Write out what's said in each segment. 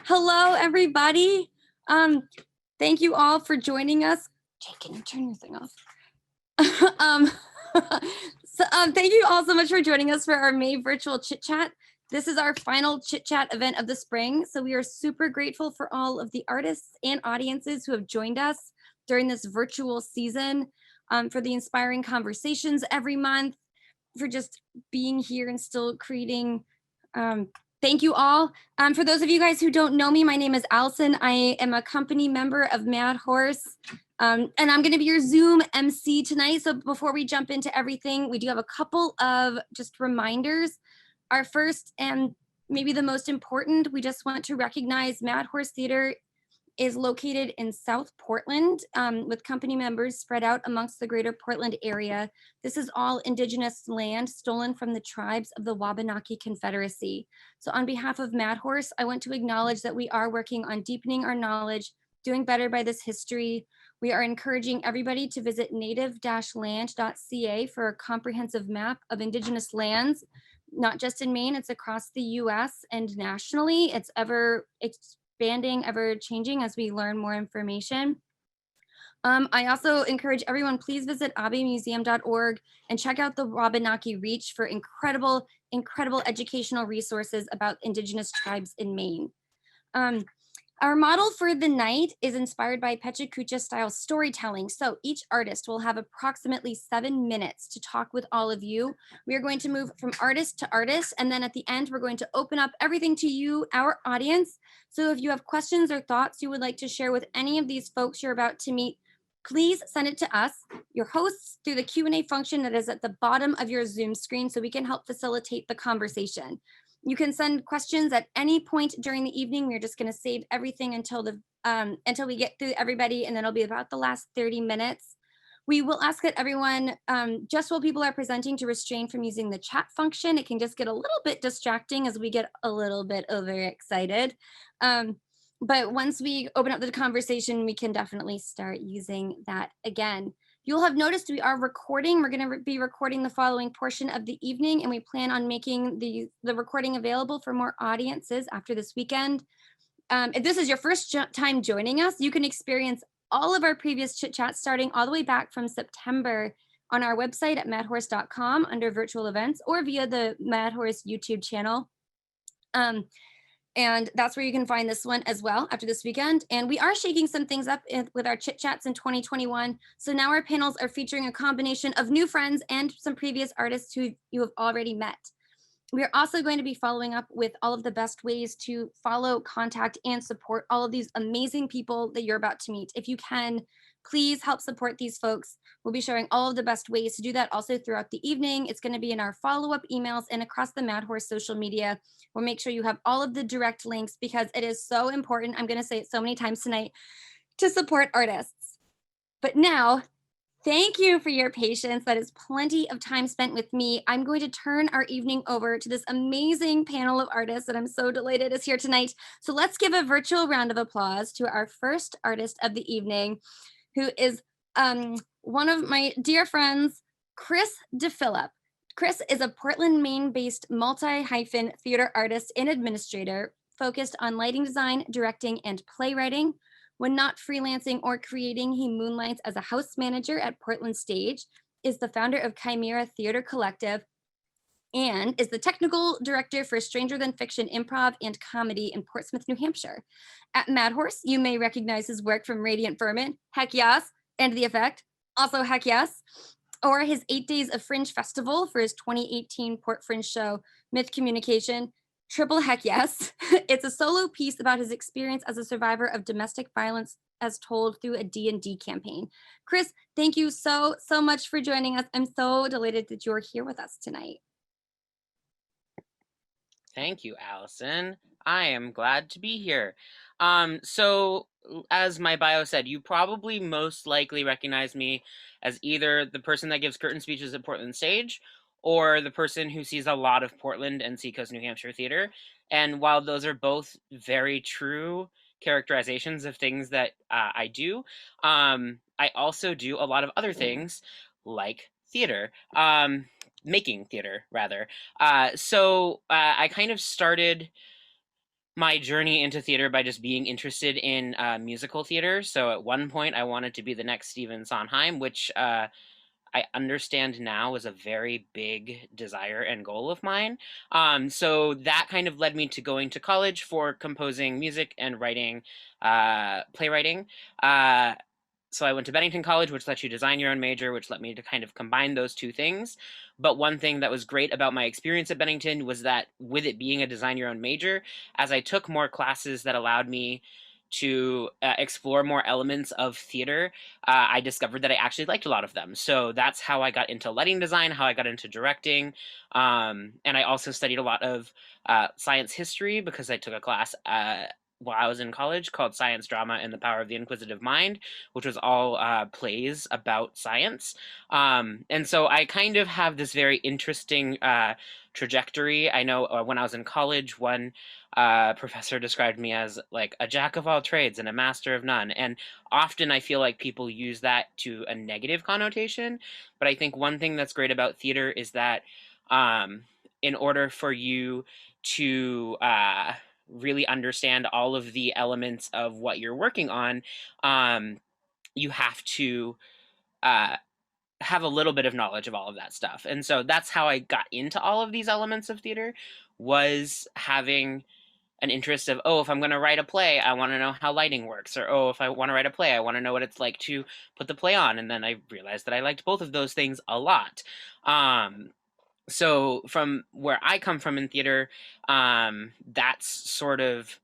Hello, everybody. Thank you all for joining us. Jake, can you turn your thing off? Thank you all so much for joining us for our May virtual chit chat. This is our final chit chat event of the spring. So we are super grateful for all of the artists and audiences who have joined us during this virtual season, for the inspiring conversations every month, for just being here and still creating. Thank you all. For those of you guys who don't know me, my name is Allison. I am a company member of Mad Horse, and I'm going to be your Zoom MC tonight. So before we jump into everything, we do have a couple of just reminders. Our first and maybe the most important, we just want to recognize Mad Horse Theater is located in South Portland, with company members spread out amongst the greater Portland area. This is all Indigenous land stolen from the tribes of the Wabanaki Confederacy. So on behalf of Mad Horse, I want to acknowledge that we are working on deepening our knowledge, doing better by this history. We are encouraging everybody to visit native-land.ca for a comprehensive map of Indigenous lands, not just in Maine, it's across the US and nationally. It's ever expanding, ever changing as we learn more information. I also encourage everyone, please visit abemuseum.org and check out the Wabanaki Reach for incredible educational resources about Indigenous tribes in Maine. Our model for the night is inspired by Pecha Kucha style storytelling. So each artist will have approximately 7 minutes to talk with all of you. We are going to move from artist to artist, and then at the end, we're going to open up everything to you, our audience. So if you have questions or thoughts you would like to share with any of these folks you're about to meet, please send it to us, your hosts, through the Q&A function that is at the bottom of your Zoom screen so we can help facilitate the conversation. You can send questions at any point during the evening. We're just going to save everything until we get through everybody, and then it'll be about the last 30 minutes. We will ask that everyone, just while people are presenting, to restrain from using the chat function. It can just get a little bit distracting as we get a little bit overexcited. But once we open up the conversation, we can definitely start using that again. You'll have noticed we are recording. We're going to be recording the following portion of the evening, and we plan on making the recording available for more audiences after this weekend. If this is your first time joining us, you can experience all of our previous chit chats starting all the way back from September on our website at madhorse.com under virtual events, or via the Mad Horse YouTube channel. And that's where you can find this one as well after this weekend. And we are shaking some things up with our chit chats in 2021. So now our panels are featuring a combination of new friends and some previous artists who you have already met. We are also going to be following up with all of the best ways to follow, contact, and support all of these amazing people that you're about to meet. If you can, please help support these folks. We'll be sharing all of the best ways to do that also throughout the evening. It's going to be in our follow-up emails and across the Mad Horse social media. We'll make sure you have all of the direct links because it is so important. I'm going to say it so many times tonight, to support artists. But now, thank you for your patience. That is plenty of time spent with me. I'm going to turn our evening over to this amazing panel of artists that I'm so delighted is here tonight. So let's give a virtual round of applause to our first artist of the evening, who is one of my dear friends, Chris Defillip. Chris is a Portland, Maine-based multi-theater artist and administrator focused on lighting design, directing, and playwriting. When not freelancing or creating, he moonlights as a house manager at Portland Stage, is the founder of Chimera Theatre Collective, and is the technical director for Stranger Than Fiction Improv and Comedy in Portsmouth, New Hampshire. At Mad Horse, you may recognize his work from Radiant Vermin, Heck Yes, and The Effect, also Heck Yes, or his 8 Days of Fringe Festival for his 2018 Port Fringe show, Myth Communication, Triple Heck Yes. It's a solo piece about his experience as a survivor of domestic violence as told through a D&D campaign. Chris, thank you so much for joining us. I'm so delighted that you're here with us tonight. Thank you, Allison. I am glad to be here. So as my bio said, you probably most likely recognize me as either the person that gives curtain speeches at Portland Stage or the person who sees a lot of Portland and Seacoast, New Hampshire theater. And while those are both very true characterizations of things that I do, I also do a lot of other things like theater. Making theater, rather. So I kind of started my journey into theater by just being interested in musical theater. So at one point, I wanted to be the next Stephen Sondheim, which I understand now is a very big desire and goal of mine. So that kind of led me to going to college for composing music and writing, playwriting. Uh, so I went to Bennington College, which lets you design your own major, which let me to kind of combine those two things. But one thing that was great about my experience at Bennington was that with it being a design your own major, as I took more classes that allowed me to explore more elements of theater, I discovered that I actually liked a lot of them. So that's how I got into lighting design, how I got into directing. And I also studied a lot of science history because I took a class while I was in college called Science Drama and the Power of the Inquisitive Mind, which was all plays about science. And so I kind of have this very interesting trajectory. I know when I was in college, one professor described me as like a jack of all trades and a master of none. And often I feel like people use that to a negative connotation. But I think one thing that's great about theater is that in order for you to really understand all of the elements of what you're working on, you have to uh, have a little bit of knowledge of all of that stuff. And so that's how I got into all of these elements of theater, was having an interest of, oh, if I'm going to write a play, I want to know how lighting works, or oh, if I want to write a play, I want to know what it's like to put the play on. And then I realized that I liked both of those things a lot. So from where I come from in theater, that's sort of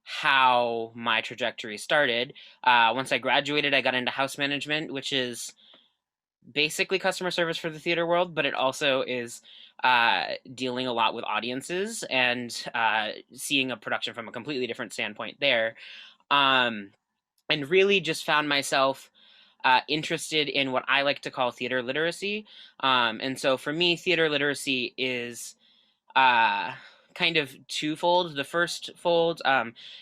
how my trajectory started. Once I graduated, I got into house management, which is basically customer service for the theater world, but it also is dealing a lot with audiences and seeing a production from a completely different standpoint there. And really just found myself interested in what I like to call theater literacy. And so for me, theater literacy is uh, kind of twofold. The first fold,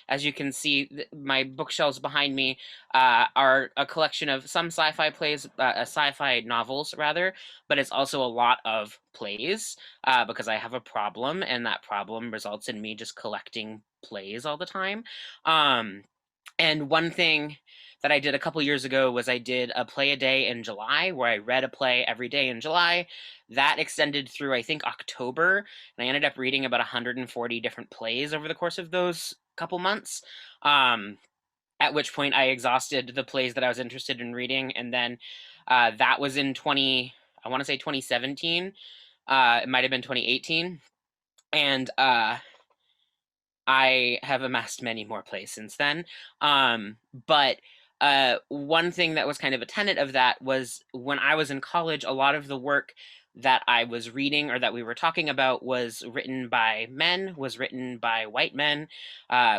as you can see, my bookshelves behind me are a collection of some sci-fi plays, sci-fi novels rather, but it's also a lot of plays because I have a problem, and that problem results in me just collecting plays all the time. And one thing that I did a couple years ago was I did a play a day in July, where I read a play every day in July. That extended through, I think, October, and I ended up reading about 140 different plays over the course of those couple months. At which point I exhausted the plays that I was interested in reading, and then that was in I want to say 2017. It might have been 2018, and I have amassed many more plays since then. But one thing that was kind of a tenet of that was when I was in college, a lot of the work that I was reading or that we were talking about was written by men, was written by white men.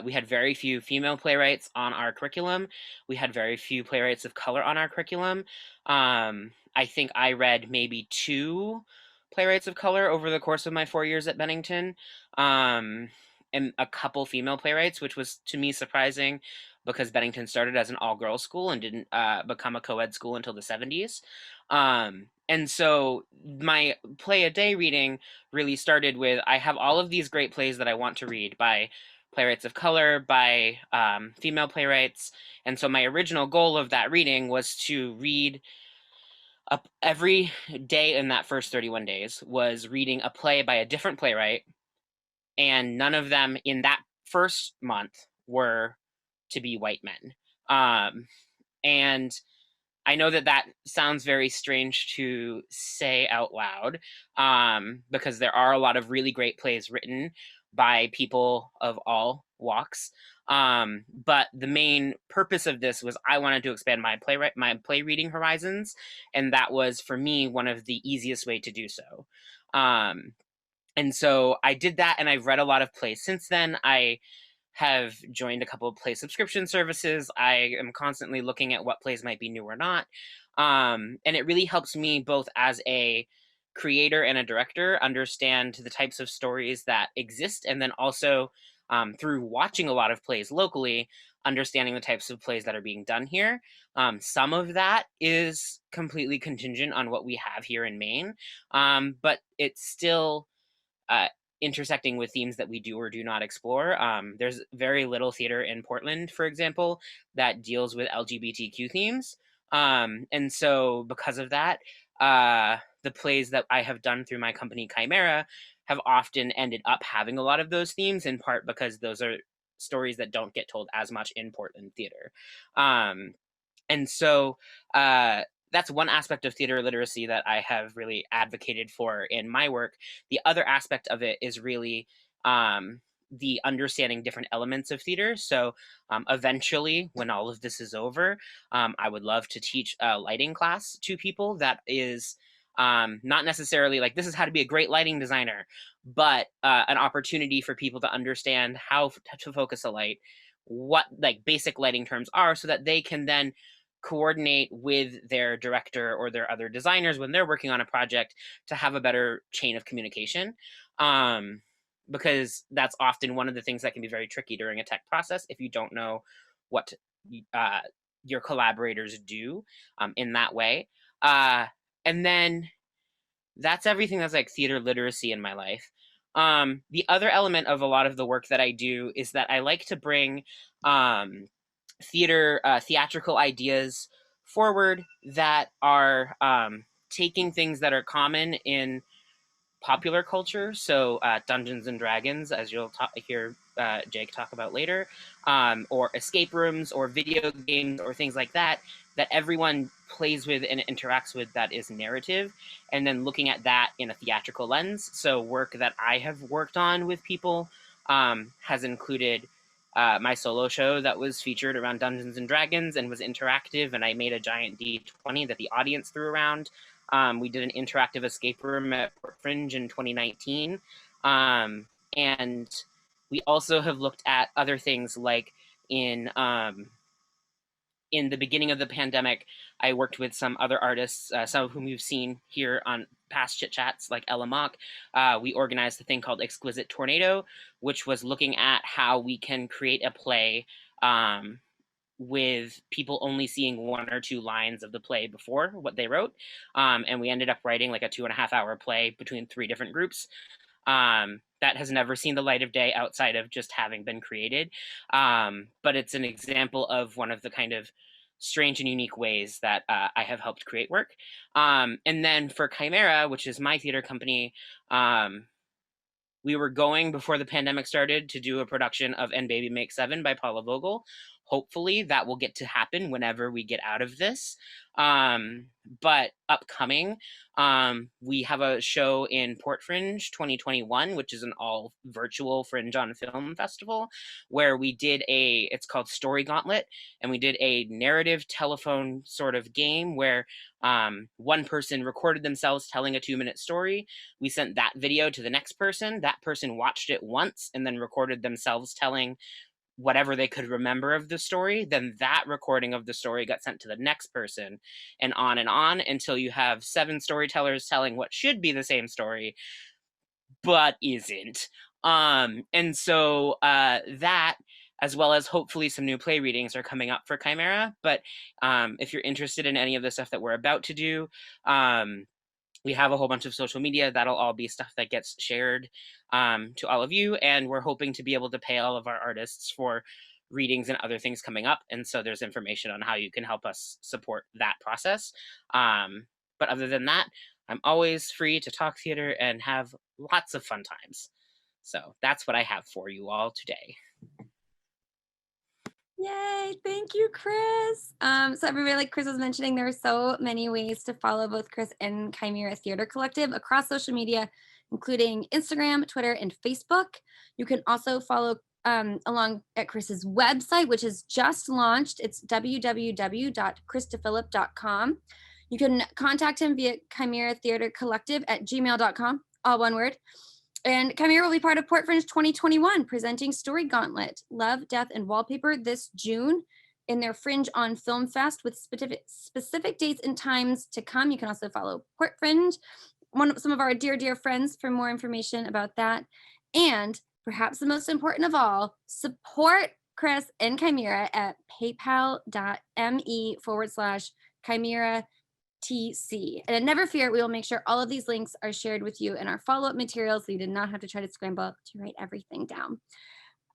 We had very few female playwrights on our curriculum. We had very few playwrights of color on our curriculum. I think I read maybe 2 playwrights of color over the course of my 4 years at Bennington. And a couple female playwrights, which was to me surprising because Bennington started as an all-girls school and didn't become a co-ed school until the 70s. And so my play a day reading really started with, I have all of these great plays that I want to read by playwrights of color, by female playwrights. And so my original goal of that reading was to read every day in that first 31 days was reading a play by a different playwright, and none of them in that first month were to be white men. And I know that that sounds very strange to say out loud, because there are a lot of really great plays written by people of all walks. But the main purpose of this was I wanted to expand my play reading horizons, and that was for me one of the easiest way to do so. And so I did that, and I've read a lot of plays since then. I have joined a couple of play subscription services. I am constantly looking at what plays might be new or not. And it really helps me both as a creator and a director understand the types of stories that exist, and then also through watching a lot of plays locally, understanding the types of plays that are being done here. Some of that is completely contingent on what we have here in Maine, but it's still intersecting with themes that we do or do not explore. There's very little theater in Portland, for example, that deals with LGBTQ themes. And so because of that, the plays that I have done through my company Chimera have often ended up having a lot of those themes, in part because those are stories that don't get told as much in Portland theater. And so that's one aspect of theater literacy that I have really advocated for in my work. The other aspect of it is really the understanding different elements of theater. So eventually, when all of this is over, I would love to teach a lighting class to people that is not necessarily like, this is how to be a great lighting designer, but an opportunity for people to understand how to focus a light, what like basic lighting terms are, so that they can then coordinate with their director or their other designers when they're working on a project to have a better chain of communication. Because that's often one of the things that can be very tricky during a tech process if you don't know what your collaborators do in that way. And then that's everything that's like theater literacy in my life. The other element of a lot of the work that I do is that I like to bring theatrical ideas forward that are taking things that are common in popular culture, so Dungeons and Dragons, as you'll hear Jake talk about later, or escape rooms, or video games, or things like that, that everyone plays with and interacts with that is narrative, and then looking at that in a theatrical lens. So work that I have worked on with people has included my solo show that was featured around Dungeons and Dragons and was interactive, and I made a giant D20 that the audience threw around. We did an interactive escape room at Port Fringe in 2019. And we also have looked at other things like in the beginning of the pandemic, I worked with some other artists, some of whom you've seen here on past chit chats, like Ella Mock. We organized a thing called Exquisite Tornado, which was looking at how we can create a play with people only seeing one or two lines of the play before what they wrote. And we ended up writing like a 2.5-hour play between 3 different groups. That has never seen the light of day outside of just having been created. But it's an example of one of the kind of strange and unique ways that I have helped create work. And then for Chimera, which is my theater company, we were going before the pandemic started to do a production of And Baby Make 7 by Paula Vogel. Hopefully that will get to happen whenever we get out of this. But upcoming, we have a show in Port Fringe 2021, which is an all virtual Fringe on Film festival, where we did it's called Story Gauntlet, and we did a narrative telephone sort of game where one person recorded themselves telling a 2-minute story. We sent that video to the next person. That person watched it once and then recorded themselves telling whatever they could remember of the story. Then that recording of the story got sent to the next person, and on until you have 7 storytellers telling what should be the same story, but isn't. And so that, as well as hopefully some new play readings, are coming up for Chimera. But if you're interested in any of the stuff that we're about to do, we have a whole bunch of social media. That'll all be stuff that gets shared to all of you. And we're hoping to be able to pay all of our artists for readings and other things coming up. And so there's information on how you can help us support that process. But other than that, I'm always free to talk theater and have lots of fun times. So that's what I have for you all today. Yay, thank you, Chris. So everybody, like Chris was mentioning, there are so many ways to follow both Chris and Chimera Theatre Collective across social media, including Instagram, Twitter, and Facebook. You can also follow along at Chris's website, which is just launched. It's www.chrisdefillip.com. You can contact him via Chimera Theatre Collective at gmail.com, all one word. And Chimera will be part of Port Fringe 2021, presenting Story Gauntlet, Love, Death, and Wallpaper this June in their Fringe on Film Fest with specific dates and times to come. You can also follow Port Fringe, some of our dear friends, for more information about that. And perhaps the most important of all, support Chris and Chimera at paypal.me/Chimera MHTC. And never fear, we will make sure all of these links are shared with you in our follow-up materials so you did not have to try to scramble to write everything down.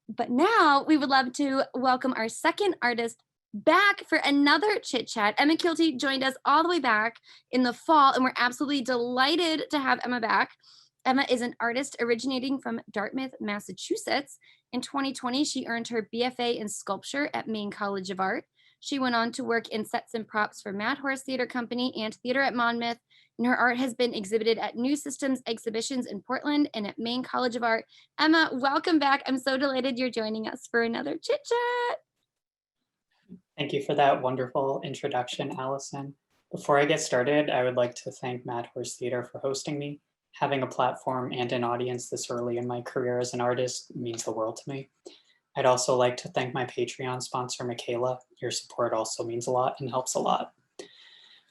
But now we would love to welcome our second artist back for another chit chat. Emma Keilty joined us all the way back in the fall, and we're absolutely delighted to have Emma back. Emma is an artist originating from Dartmouth, Massachusetts. In 2020, she earned her BFA in sculpture at Maine College of Art. She went on to work in sets and props for Mad Horse Theatre Company and Theatre at Monmouth, and her art has been exhibited at New Systems exhibitions in Portland and at Maine College of Art. Emma, welcome back. I'm so delighted you're joining us for another chit chat. Thank you for that wonderful introduction, Allison. Before I get started, I would like to thank Mad Horse Theatre for hosting me. Having a platform and an audience this early in my career as an artist means the world to me. I'd also like to thank my Patreon sponsor, Michaela. Your support also means a lot and helps a lot.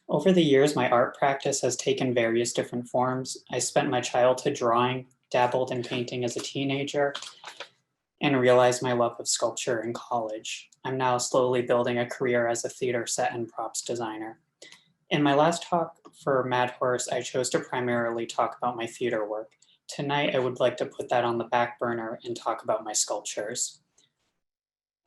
Over the years, my art practice has taken various different forms. I spent my childhood drawing, dabbled in painting as a teenager, and realized my love of sculpture in college. I'm now slowly building a career as a theater set and props designer. In my last talk for Mad Horse, I chose to primarily talk about my theater work. Tonight, I would like to put that on the back burner and talk about my sculptures.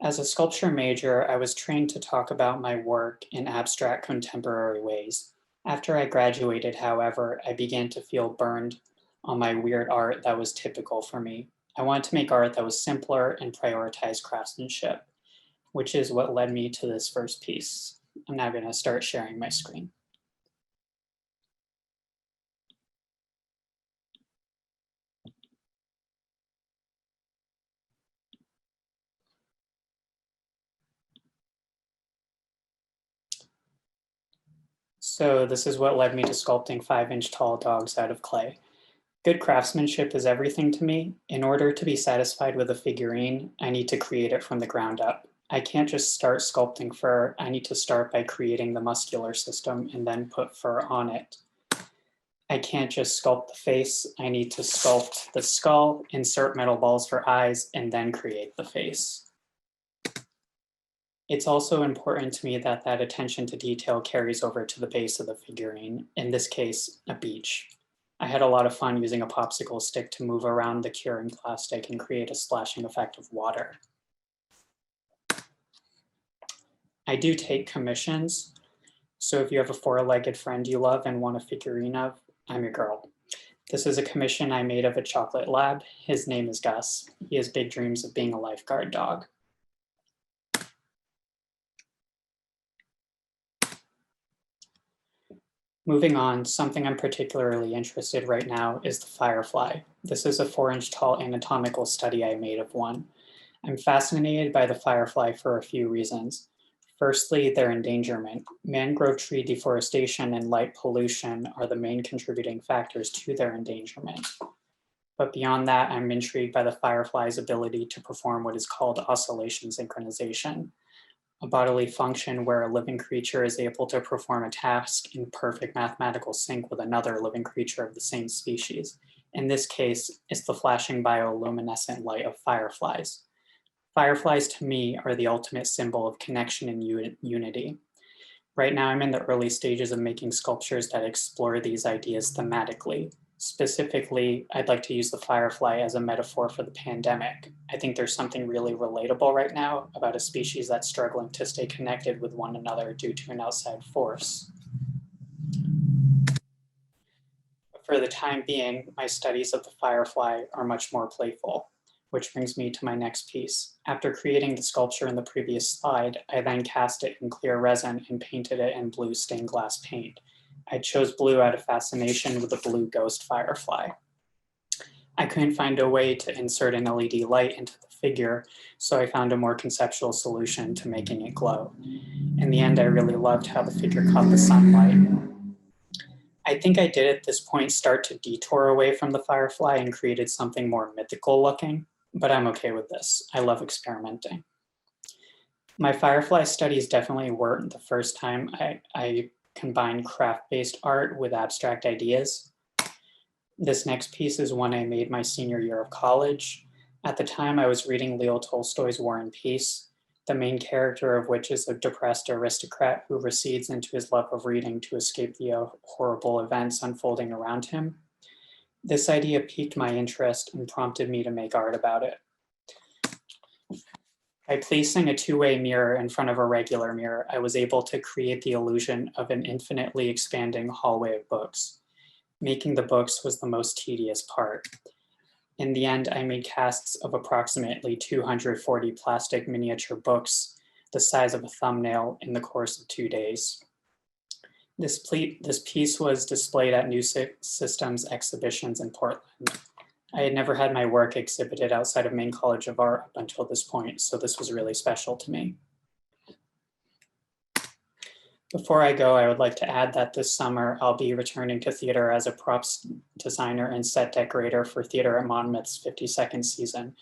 As a sculpture major, I was trained to talk about my work in abstract contemporary ways. After I graduated, however, I began to feel burned on my weird art that was typical for me. I wanted to make art that was simpler and prioritize craftsmanship, which is what led me to this first piece. I'm now going to start sharing my screen. So this is what led me to sculpting 5-inch tall dogs out of clay. Good craftsmanship is everything to me. In order to be satisfied with a figurine, I need to create it from the ground up. I can't just start sculpting fur. I need to start by creating the muscular system and then put fur on it. I can't just sculpt the face. I need to sculpt the skull, insert metal balls for eyes, and then create the face. It's also important to me that that attention to detail carries over to the base of the figurine, in this case, a beach. I had a lot of fun using a popsicle stick to move around the curing plastic and create a splashing effect of water. I do take commissions, so if you have a 4-legged friend you love and want a figurine of, I'm your girl. This is a commission I made of a chocolate lab. His name is Gus. He has big dreams of being a lifeguard dog. Moving on, something I'm particularly interested right now is the Firefly. This is a 4-inch tall anatomical study I made of one. I'm fascinated by the Firefly for a few reasons. Firstly, their endangerment. Mangrove tree deforestation and light pollution are the main contributing factors to their endangerment. But beyond that, I'm intrigued by the Firefly's ability to perform what is called oscillation synchronization, a bodily function where a living creature is able to perform a task in perfect mathematical sync with another living creature of the same species. In this case, it's the flashing bioluminescent light of fireflies. Fireflies, to me, are the ultimate symbol of connection and unity. Right now, I'm in the early stages of making sculptures that explore these ideas thematically. Specifically, I'd like to use the firefly as a metaphor for the pandemic. I think there's something really relatable right now about a species that's struggling to stay connected with one another due to an outside force. For the time being, my studies of the firefly are much more playful, which brings me to my next piece. After creating the sculpture in the previous slide, I then cast it in clear resin and painted it in blue stained glass paint. I chose blue out of fascination with the blue ghost firefly. I couldn't find a way to insert an LED light into the figure, so I found a more conceptual solution to making it glow. In the end, I really loved how the figure caught the sunlight. I think I did at this point start to detour away from the firefly and created something more mythical looking, but I'm okay with this. I love experimenting. My firefly studies definitely weren't the first time I combined craft-based art with abstract ideas. This next piece is one I made my senior year of college. At the time, I was reading Leo Tolstoy's War and Peace. the main character of which is a depressed aristocrat who recedes into his love of reading to escape the horrible events unfolding around him. This idea piqued my interest and prompted me to make art about it. By placing a two-way mirror in front of a regular mirror, I was able to create the illusion of an infinitely expanding hallway of books. Making the books was the most tedious part. In the end, I made casts of approximately 240 plastic miniature books, the size of a thumbnail, in the course of 2 days. This piece was displayed at New Systems exhibitions in Portland. I had never had my work exhibited outside of Maine College of Art up until this point, so this was really special to me. Before I go, I would like to add that this summer I'll be returning to theater as a props designer and set decorator for Theater at Monmouth's 52nd season.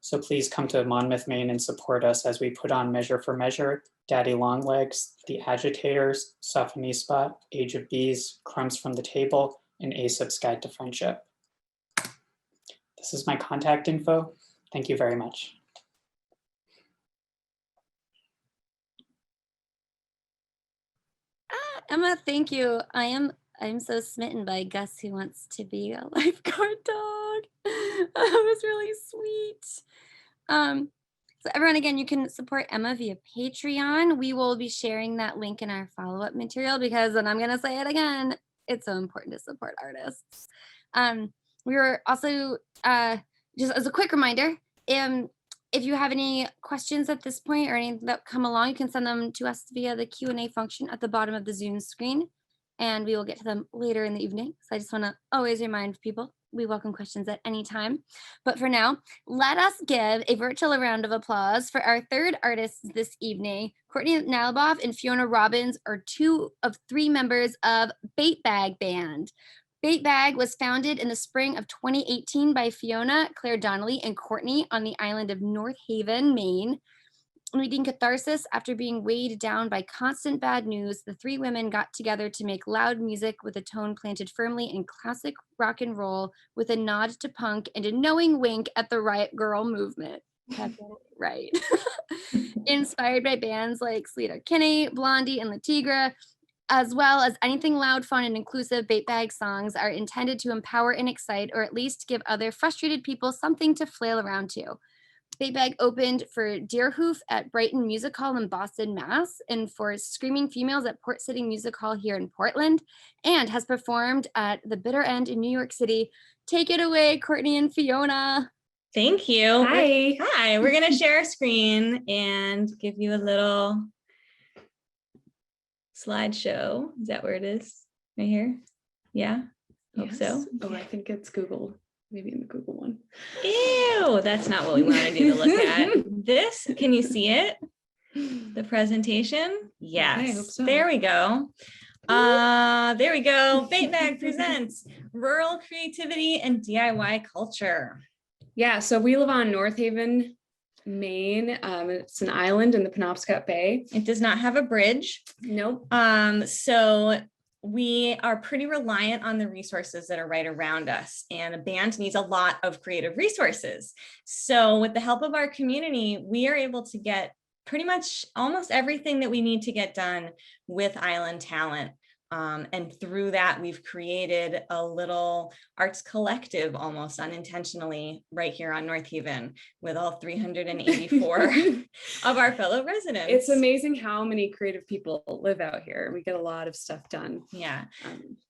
So please come to Monmouth, Maine and support us as we put on Measure for Measure, Daddy Longlegs, The Agitators, Sophony Spot, Age of Bees, Crumbs from the Table, and Aesop's Guide to Friendship. This is my contact info. Thank you very much. Emma, thank you. I'm so smitten by Gus who wants to be a lifeguard dog. That was really sweet. So everyone, again, you can support Emma via Patreon. We will be sharing that link in our follow-up material because, and I'm going to say it again, it's so important to support artists. We were also, just as a quick reminder, if you have any questions at this point or anything that come along, you can send them to us via the Q&A function at the bottom of the Zoom screen, and we will get to them later in the evening. So I just want to always remind people, we welcome questions at any time. But for now, let us give a virtual round of applause for our third artists this evening. Courtney Naliboff and Fiona Robbins are 2 of 3 members of Bait Bag Band. Bait Bag was founded in the spring of 2018 by Fiona, Claire Donnelly, and Courtney on the island of North Haven, Maine. Needing catharsis after being weighed down by constant bad news, the 3 women got together to make loud music with a tone planted firmly in classic rock and roll with a nod to punk and a knowing wink at the Riot Girl movement. That's right. Inspired by bands like Sleater Kinney, Blondie, and La Tigre, as well as anything loud, fun, and inclusive, Bait Bag songs are intended to empower and excite, or at least give other frustrated people something to flail around to. Bait Bag opened for Deerhoof at Brighton Music Hall in Boston, Mass, and for Screaming Females at Port City Music Hall here in Portland, and has performed at The Bitter End in New York City. Take it away, Courtney and Fiona. Thank you. Hi. Hi, we're gonna share a screen and give you a little slideshow. Is that where it is? Right here? Yeah, hope so. Oh, I think it's Google. Maybe in the Google one. Ew, that's not what we wanted you to look at. This, can you see it? The presentation? Yes. Okay, I hope so. There we go. There we go. Bait Bag presents Rural Creativity and DIY Culture. Yeah, so we live on North Haven, Maine. It's an island in the Penobscot Bay. It does not have a bridge. Nope. So we are pretty reliant on the resources that are right around us, and a band needs a lot of creative resources. So with the help of our community, we are able to get pretty much almost everything that we need to get done with island talent. And through that, we've created a little arts collective almost unintentionally right here on North Haven with all 384 of our fellow residents. It's amazing how many creative people live out here. We get a lot of stuff done. Yeah.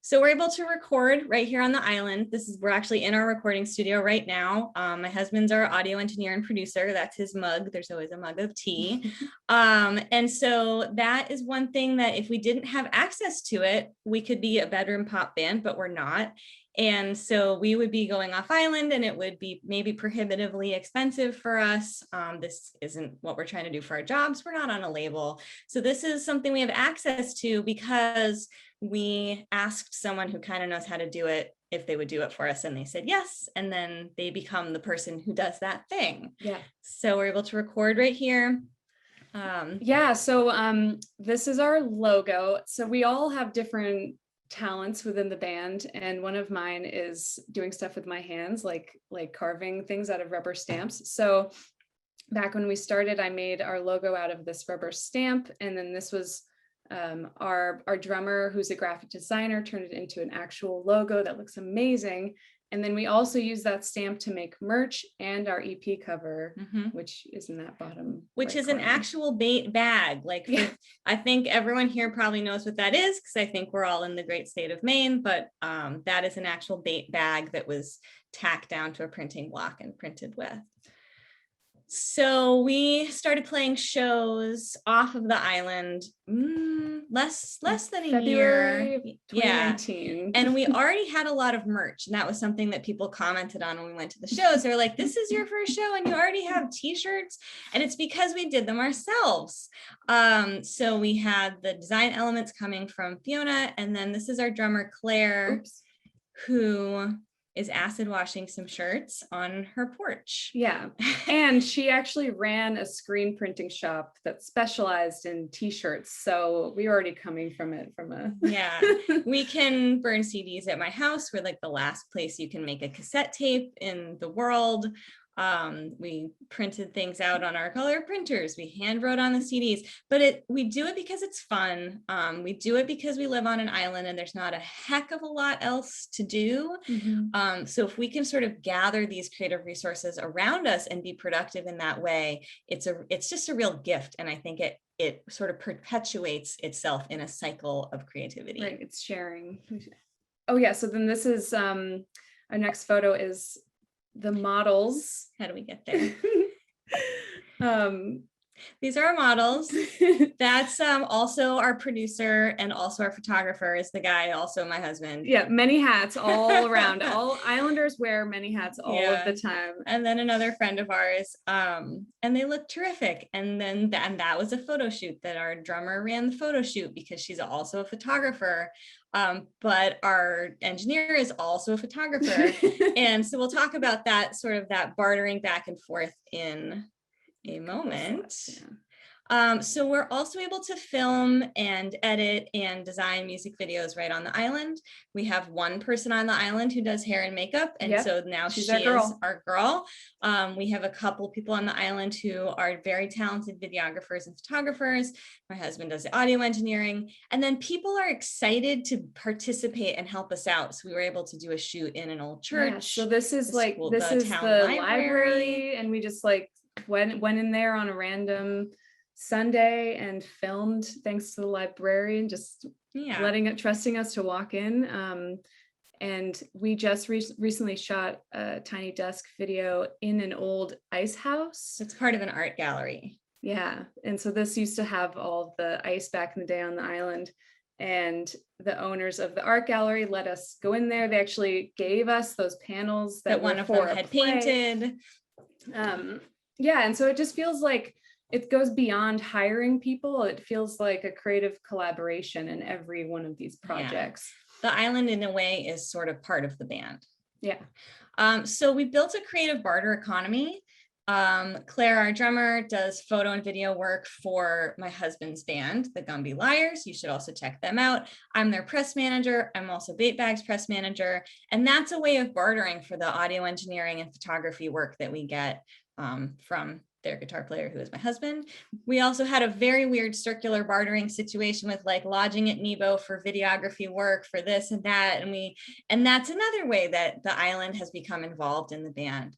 So we're able to record right here on the island. We're actually in our recording studio right now. My husband's our audio engineer and producer. That's his mug. There's always a mug of tea. And so that is one thing that if we didn't have access to it, we could be a bedroom pop band, but we're not. And so we would be going off island and it would be maybe prohibitively expensive for us. This isn't what we're trying to do for our jobs. We're not on a label. So this is something we have access to because we asked someone who kind of knows how to do it if they would do it for us, and they said yes, and then they become the person who does that thing. Yeah. So we're able to record right here. Yeah, so this is our logo. So we all have different talents within the band, and one of mine is doing stuff with my hands, like carving things out of rubber stamps. So back when we started, I made our logo out of this rubber stamp, and then this was our drummer, who's a graphic designer, turned it into an actual logo that looks amazing. And then we also use that stamp to make merch and our EP cover, which is in that bottom. Which right is an corner. actual bag. Like, I think everyone here probably knows what that is, because I think we're all in the great state of Maine, but that is an actual bag that was tacked down to a printing block and printed with. So we started playing shows off of the island less than a February year. of 2019. And we already had a lot of merch, and that was something that people commented on when we went to the shows. They're like, this is your first show and you already have t-shirts, and it's because we did them ourselves. So we had the design elements coming from Fiona, and then this is our drummer Claire, who is acid washing some shirts on her porch. Yeah, and she actually ran a screen printing shop that specialized in t-shirts, so we were already coming from a We can burn CDs at my house. We're like the last place you can make a cassette tape in the world. We printed things out on our color printers. We hand wrote on the CDs, but we do it because it's fun. We do it because we live on an island and there's not a heck of a lot else to do. So if we can sort of gather these creative resources around us and be productive in that way, it's just a real gift. And I think it sort of perpetuates itself in a cycle of creativity. Right, it's sharing. Oh yeah, so then this is our next photo is the models. How do we get there? These are our models. That's also our producer and also our photographer is the guy, also my husband. Yeah, many hats all around. All Islanders wear many hats all of the time. And then another friend of ours, and they look terrific. And then that was a photo shoot that our drummer ran the photo shoot because she's also a photographer. But our engineer is also a photographer. And so we'll talk about that, sort of that bartering back and forth in a moment. So we're also able to film and edit and design music videos right on the island. We have one person on the island who does hair and makeup, and so now she is our girl. We have a couple people on the island who are very talented videographers and photographers. My husband does the audio engineering, and then people are excited to participate and help us out. So we were able to do a shoot in an old church. So this is like the library, and we just like went in there on a random Sunday and filmed, thanks to the librarian just trusting us to walk in. And we just recently shot a tiny desk video in an old ice house. It's part of an art gallery. Yeah, and so this used to have all the ice back in the day on the island, and the owners of the art gallery let us go in there. They actually gave us those panels that one of them had painted. Yeah, and so it just feels like it goes beyond hiring people. It feels like a creative collaboration in every one of these projects. The island, in a way, is sort of part of the band. Yeah. So we built a creative barter economy. Claire, our drummer, does photo and video work for my husband's band, the Gumby Liars. You should also check them out. I'm their press manager. I'm also Bait Bag's press manager. And that's a way of bartering for the audio engineering and photography work that we get from their guitar player, who is my husband. We also had a very weird circular bartering situation with like lodging at Nebo for videography work for this and that. And that's another way that the island has become involved in the band.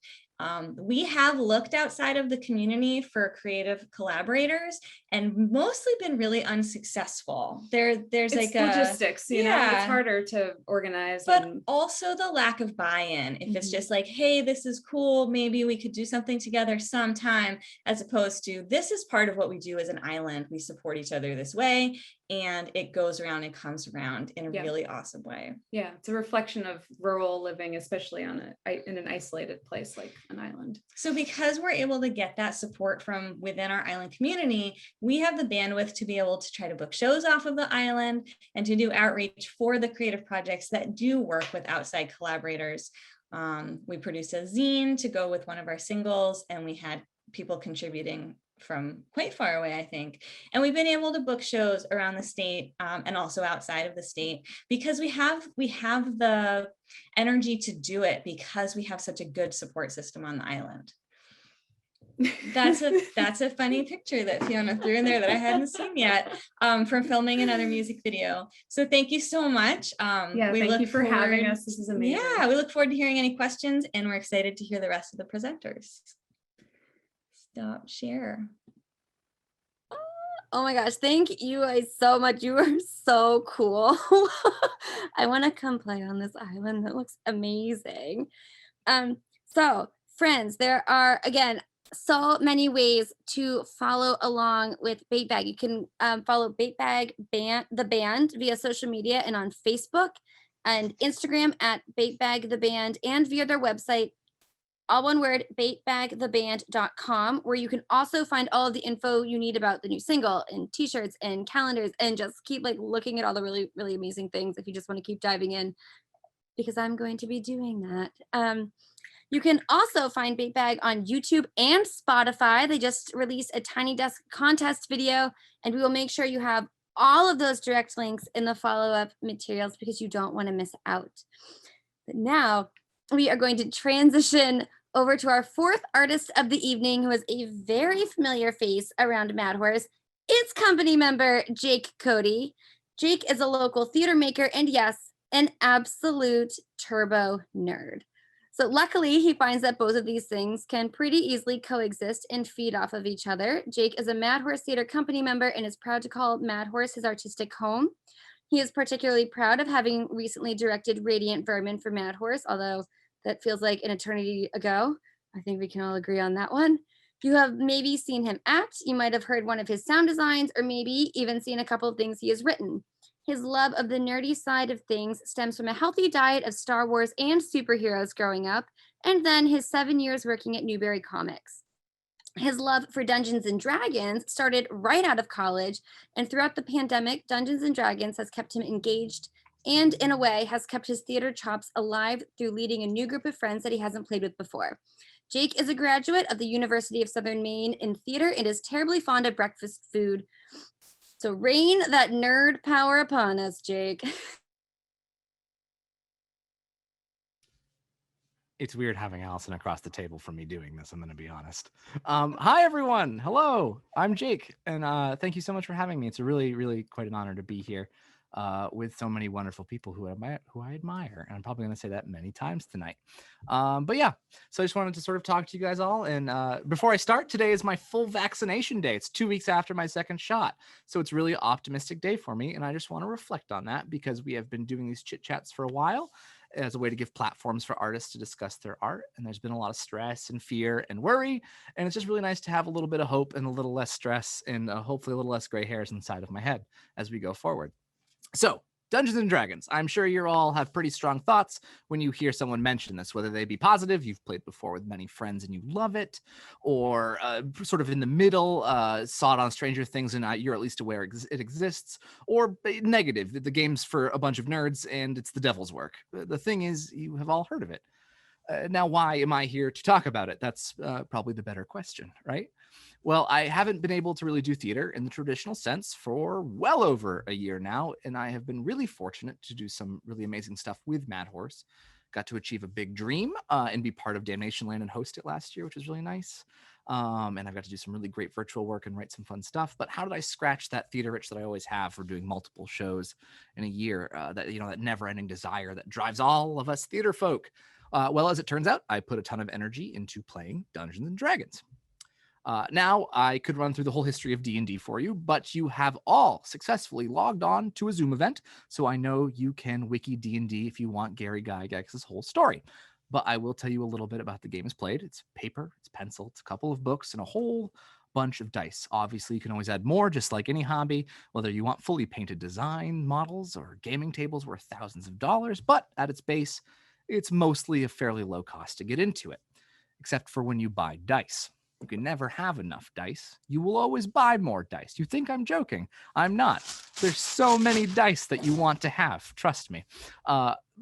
We have looked outside of the community for creative collaborators and mostly been really unsuccessful. There's it's like logistics, you know, it's harder to organize. But also the lack of buy-in. If it's just like, hey, this is cool, maybe we could do something together sometime, as opposed to this is part of what we do as an island. We support each other this way. And it goes around and comes around in a really awesome way. Yeah, it's a reflection of rural living, especially in an isolated place like an island. So because we're able to get that support from within our island community, we have the bandwidth to be able to try to book shows off of the island and to do outreach for the creative projects that do work with outside collaborators. We produced a zine to go with one of our singles, and we had people contributing from quite far away, I think. And we've been able to book shows around the state and also outside of the state because we have the energy to do it because we have such a good support system on the island. That's a funny picture that Fiona threw in there that I hadn't seen yet, from filming another music video. So thank you so much. Thank you for having us. This is amazing. Yeah, we look forward to hearing any questions, and we're excited to hear the rest of the presenters. Stop share. Oh my gosh, thank you guys so much. You are so cool. I want to come play on this island. That looks amazing. So friends, there are, again, so many ways to follow along with Bait Bag. You can follow Bait Bag the band via social media and on Facebook and Instagram at Bait Bag the Band, and via their website, all one word, baitbagtheband.com, where you can also find all of the info you need about the new single and t-shirts and calendars, and just keep like looking at all the really, really amazing things if you just want to keep diving in, because I'm going to be doing that. You can also find Bait Bag on YouTube and Spotify. They just released a Tiny Desk contest video, and we will make sure you have all of those direct links in the follow-up materials because you don't want to miss out. But now we are going to transition over to our fourth artist of the evening, who is a very familiar face around Mad Horse. It's company member Jake Cote. Jake is a local theater maker and, yes, an absolute turbo nerd. So luckily, he finds that both of these things can pretty easily coexist and feed off of each other. Jake is a Mad Horse Theater company member and is proud to call Mad Horse his artistic home. He is particularly proud of having recently directed Radiant Vermin for Mad Horse, although that feels like an eternity ago. I think we can all agree on that one. You have maybe seen him act, you might have heard one of his sound designs, or maybe even seen a couple of things he has written. His love of the nerdy side of things stems from a healthy diet of Star Wars and superheroes growing up, and then his 7 years working at Newberry Comics. His love for Dungeons and Dragons started right out of college, and throughout the pandemic, Dungeons and Dragons has kept him engaged and, in a way, has kept his theater chops alive through leading a new group of friends that he hasn't played with before. Jake is a graduate of the University of Southern Maine in theater and is terribly fond of breakfast food. So rain that nerd power upon us, Jake. It's weird having Allison across the table from me doing this, I'm going to be honest. Hi, everyone. Hello, I'm Jake. And thank you so much for having me. It's a really, really quite an honor to be here with so many wonderful people who I admire. And I'm probably going to say that many times tonight. But yeah, so I just wanted to sort of talk to you guys all. And before I start, today is my full vaccination day. It's 2 weeks after my second shot. So it's really an optimistic day for me. And I just want to reflect on that because we have been doing these chit chats for a while as a way to give platforms for artists to discuss their art. And there's been a lot of stress and fear and worry. And it's just really nice to have a little bit of hope and a little less stress and hopefully a little less gray hairs inside of my head as we go forward. So Dungeons and Dragons. I'm sure you all have pretty strong thoughts when you hear someone mention this, whether they be positive, you've played before with many friends and you love it, or sort of in the middle, saw it on Stranger Things and you're at least aware it exists, or negative, the game's for a bunch of nerds and it's the devil's work. The thing is, you have all heard of it. Now, why am I here to talk about it? That's probably the better question, right? Well, I haven't been able to really do theater in the traditional sense for well over a year now, and I have been really fortunate to do some really amazing stuff with Mad Horse. Got to achieve a big dream and be part of Damnation Land and host it last year, which was really nice. And I've got to do some really great virtual work and write some fun stuff. But how did I scratch that theater itch that I always have for doing multiple shows in a year? That never-ending desire that drives all of us theater folk. Well, as it turns out, I put a ton of energy into playing Dungeons and Dragons. Now, I could run through the whole history of D&D for you, but you have all successfully logged on to a Zoom event, so I know you can wiki D&D if you want Gary Gygax's whole story. But I will tell you a little bit about the game is played. It's paper, it's pencil, it's a couple of books, and a whole bunch of dice. Obviously, you can always add more, just like any hobby, whether you want fully painted design models or gaming tables worth thousands of dollars, but at its base, it's mostly a fairly low cost to get into it, except for when you buy dice. You can never have enough dice. You will always buy more dice. You think I'm joking. I'm not. There's so many dice that you want to have. Trust me.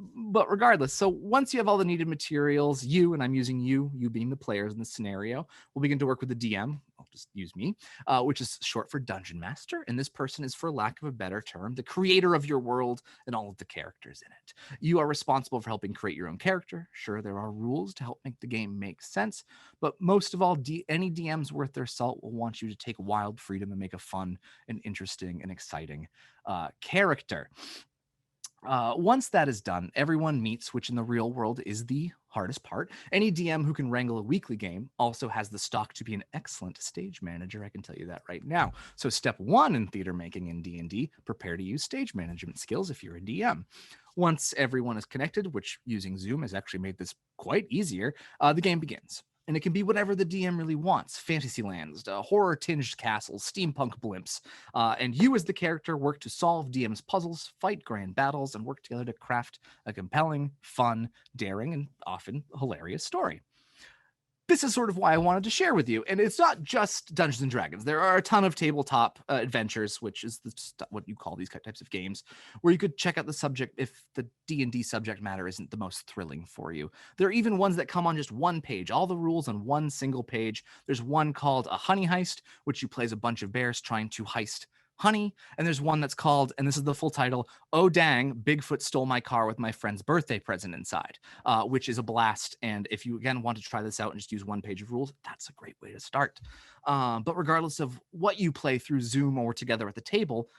But regardless, so once you have all the needed materials, you, and I'm using you being the players in the scenario, will begin to work with the DM. I'll just use me, which is short for Dungeon Master. And this person is, for lack of a better term, the creator of your world and all of the characters in it. You are responsible for helping create your own character. Sure, there are rules to help make the game make sense, but most of all, any DMs worth their salt will want you to take wild freedom and make a fun and interesting and exciting character. Once that is done, everyone meets, which in the real world is the hardest part. Any DM who can wrangle a weekly game also has the stock to be an excellent stage manager. I can tell you that right now. So step 1 in theater making in D&D, prepare to use stage management skills if you're a DM. Once everyone is connected, which using Zoom has actually made this quite easier, the game begins. And it can be whatever the DM really wants. Fantasy lands, horror-tinged castles, steampunk blimps. And you as the character work to solve DM's puzzles, fight grand battles, and work together to craft a compelling, fun, daring, and often hilarious story. This is sort of why I wanted to share with you. And it's not just Dungeons and Dragons. There are a ton of tabletop adventures, which is what you call these types of games, where you could check out the subject if the D&D subject matter isn't the most thrilling for you. There are even ones that come on just one page, all the rules on one single page. There's one called a honey heist, which you play as a bunch of bears trying to heist honey. And there's one that's called, and this is the full title, Oh Dang, Bigfoot Stole My Car with My Friend's Birthday Present Inside, which is a blast. And if you, again, want to try this out and just use one page of rules, that's a great way to start. But regardless of what you play through Zoom or together at the table,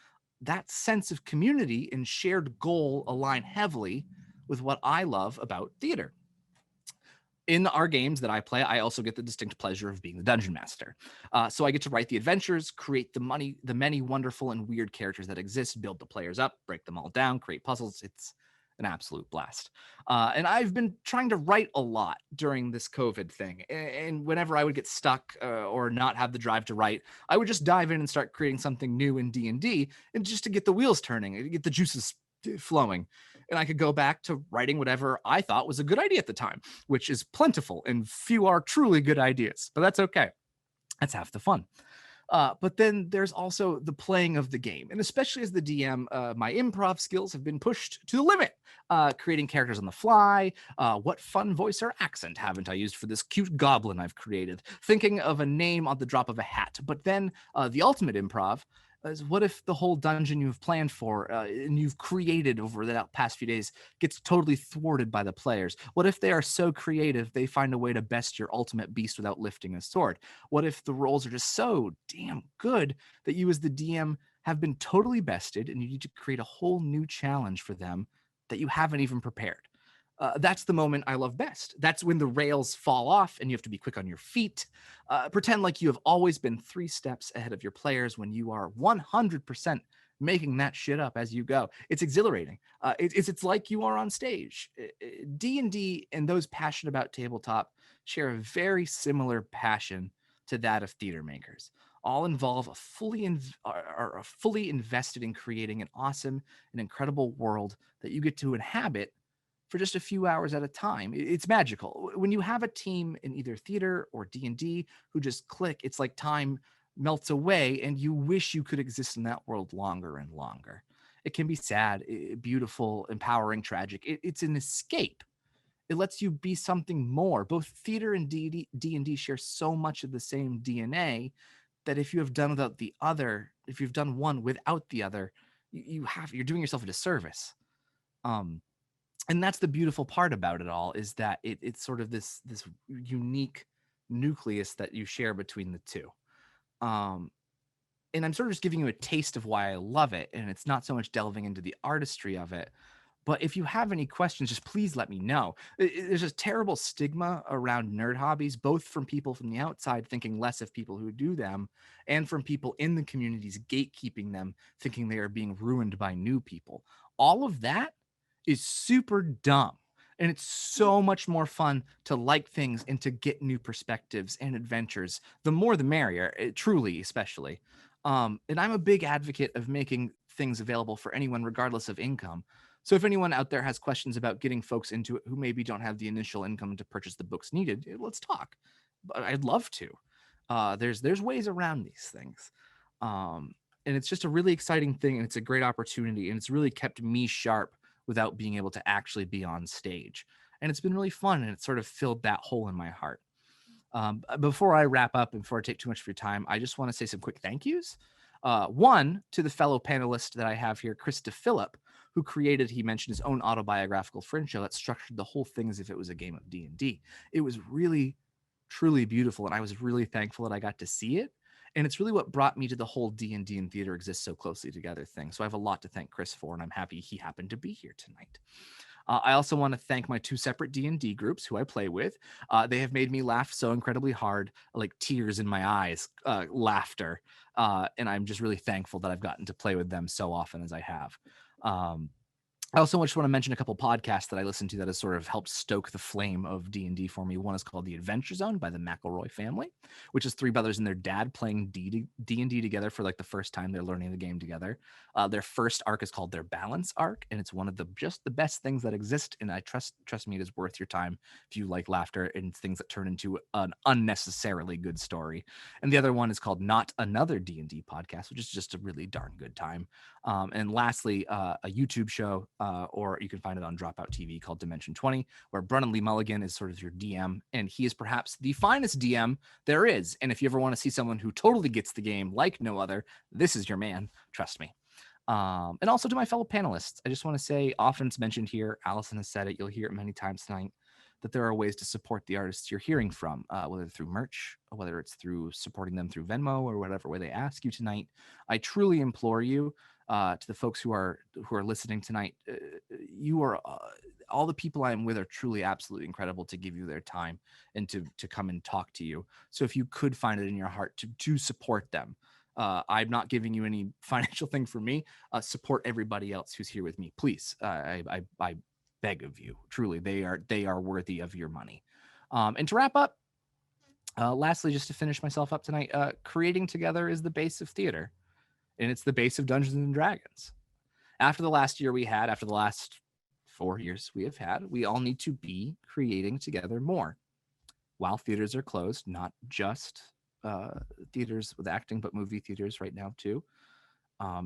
that sense of community and shared goal align heavily with what I love about theater. In our games that I play, I also get the distinct pleasure of being the dungeon master. So I get to write the adventures, create the many wonderful and weird characters that exist, build the players up, break them all down, create puzzles. It's an absolute blast. And I've been trying to write a lot during this COVID thing. And whenever I would get stuck or not have the drive to write, I would just dive in and start creating something new in D&D, and just to get the wheels turning, and get the juices flowing. And I could go back to writing whatever I thought was a good idea at the time, which is plentiful, and few are truly good ideas, but that's okay. That's half the fun. But then there's also the playing of the game. And especially as the DM, my improv skills have been pushed to the limit. Creating characters on the fly. What fun voice or accent haven't I used for this cute goblin I've created? Thinking of a name on the drop of a hat. But then the ultimate improv is, what if the whole dungeon you've planned for and you've created over the past few days gets totally thwarted by the players? What if they are so creative they find a way to best your ultimate beast without lifting a sword? What if the rolls are just so damn good that you as the DM have been totally bested and you need to create a whole new challenge for them that you haven't even prepared? That's the moment I love best. That's when the rails fall off and you have to be quick on your feet. Pretend like you have always been 3 steps ahead of your players when you are 100% making that shit up as you go. It's exhilarating. It's like you are on stage. D&D and those passionate about tabletop share a very similar passion to that of theater makers. All involve are fully invested in creating an awesome and incredible world that you get to inhabit for just a few hours at a time. It's magical. When you have a team in either theater or D&D who just click, it's like time melts away and you wish you could exist in that world longer and longer. It can be sad, beautiful, empowering, tragic. It's an escape. It lets you be something more. Both theater and D&D share so much of the same DNA that if you have done without the other, if you've done one without the other, you're doing yourself a disservice. And that's the beautiful part about it all, is that it's sort of this unique nucleus that you share between the two. And I'm sort of just giving you a taste of why I love it. And it's not so much delving into the artistry of it. But if you have any questions, just please let me know. There's a terrible stigma around nerd hobbies, both from people from the outside thinking less of people who do them, and from people in the communities gatekeeping them, thinking they are being ruined by new people. All of that is super dumb. And it's so much more fun to like things and to get new perspectives and adventures. The more the merrier, truly, especially. And I'm a big advocate of making things available for anyone, regardless of income. So if anyone out there has questions about getting folks into it who maybe don't have the initial income to purchase the books needed, let's talk. But I'd love to. There's ways around these things. And it's just a really exciting thing, and it's a great opportunity, and it's really kept me sharp without being able to actually be on stage. And it's been really fun, and it sort of filled that hole in my heart. Before I wrap up and before I take too much of your time, I just want to say some quick thank yous. One, to the fellow panelist that I have here, Chris Defillip, who created, he mentioned, his own autobiographical fringe show that structured the whole thing as if it was a game of D&D. It was really, truly beautiful, and I was really thankful that I got to see it. And it's really what brought me to the whole D&D and theater exists so closely together thing. So I have a lot to thank Chris for, and I'm happy he happened to be here tonight. I also want to thank my 2 separate D&D groups who I play with. They have made me laugh so incredibly hard, like tears in my eyes, laughter. And I'm just really thankful that I've gotten to play with them so often as I have. I also just want to mention a couple podcasts that I listen to that has sort of helped stoke the flame of D&D for me. One is called The Adventure Zone by the McElroy family, which is 3 brothers and their dad playing D&D together for like the first time they're learning the game together. Their first arc is called their Balance arc, and it's one of the best things that exist. And I trust me, it is worth your time if you like laughter and things that turn into an unnecessarily good story. And the other one is called Not Another D&D Podcast, which is just a really darn good time. And lastly, a YouTube show, or you can find it on Dropout TV, called Dimension 20, where Brennan Lee Mulligan is sort of your DM, and he is perhaps the finest DM there is. And if you ever want to see someone who totally gets the game like no other, this is your man, trust me. And also to my fellow panelists, I just want to say, often it's mentioned here, Allison has said it, you'll hear it many times tonight, that there are ways to support the artists you're hearing from, whether through merch, whether it's through supporting them through Venmo, or whatever way they ask you tonight. I truly implore you, to the folks who are listening tonight, you are all the people I'm with are truly absolutely incredible to give you their time and to come and talk to you. So if you could find it in your heart to support them, I'm not giving you any financial thing for me. Support everybody else who's here with me, please. I beg of you, truly, they are worthy of your money. And to wrap up, lastly, just to finish myself up tonight, creating together is the base of theater. And it's the base of Dungeons and Dragons. After the last 4 years we have had, we all need to be creating together more. While theaters are closed, not just theaters with acting, but movie theaters right now too.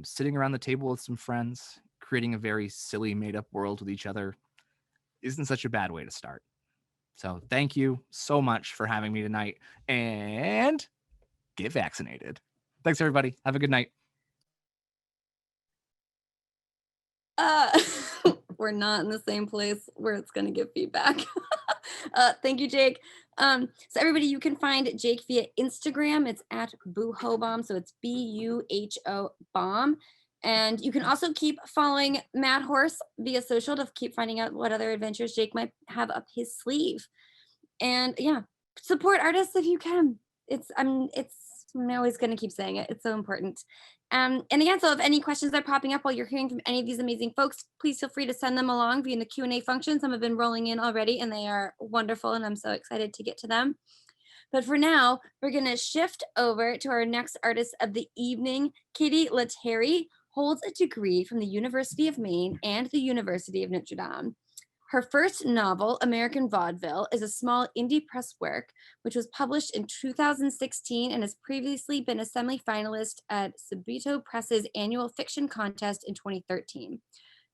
Sitting around the table with some friends, creating a very silly made-up world with each other isn't such a bad way to start. So thank you so much for having me tonight, and get vaccinated. Thanks, everybody. Have a good night. We're not in the same place where it's going to give feedback. Thank you, Jake. So everybody, you can find Jake via Instagram. It's at BooHoBomb. So it's BUHO bomb. And you can also keep following Mad Horse via social to keep finding out what other adventures Jake might have up his sleeve. And yeah, support artists if you can. I'm always going to keep saying it. It's so important. And again, so if any questions are popping up while you're hearing from any of these amazing folks, please feel free to send them along via the Q&A function. Some have been rolling in already, and they are wonderful, and I'm so excited to get to them. But for now, we're going to shift over to our next artist of the evening. Katie Lattari holds a degree from the University of Maine and the University of Notre Dame. Her first novel, American Vaudeville, is a small indie press work, which was published in 2016 and has previously been a semi-finalist at Subito Press's annual fiction contest in 2013.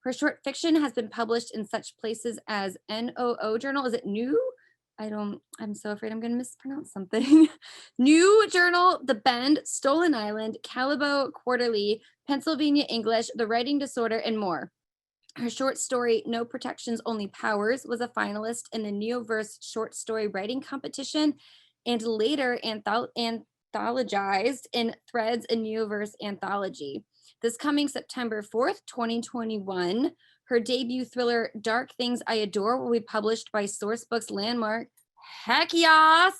Her short fiction has been published in such places as NOO Journal. Is it New? I'm so afraid I'm going to mispronounce something. New Journal, The Bend, Stolen Island, Calibo Quarterly, Pennsylvania English, The Writing Disorder, and more. Her short story, No Protections, Only Powers, was a finalist in the Neoverse short story writing competition and later anthologized in Threads, a Neoverse anthology. This coming September 4th, 2021, her debut thriller, Dark Things I Adore, will be published by Sourcebooks Landmark. Heck yes!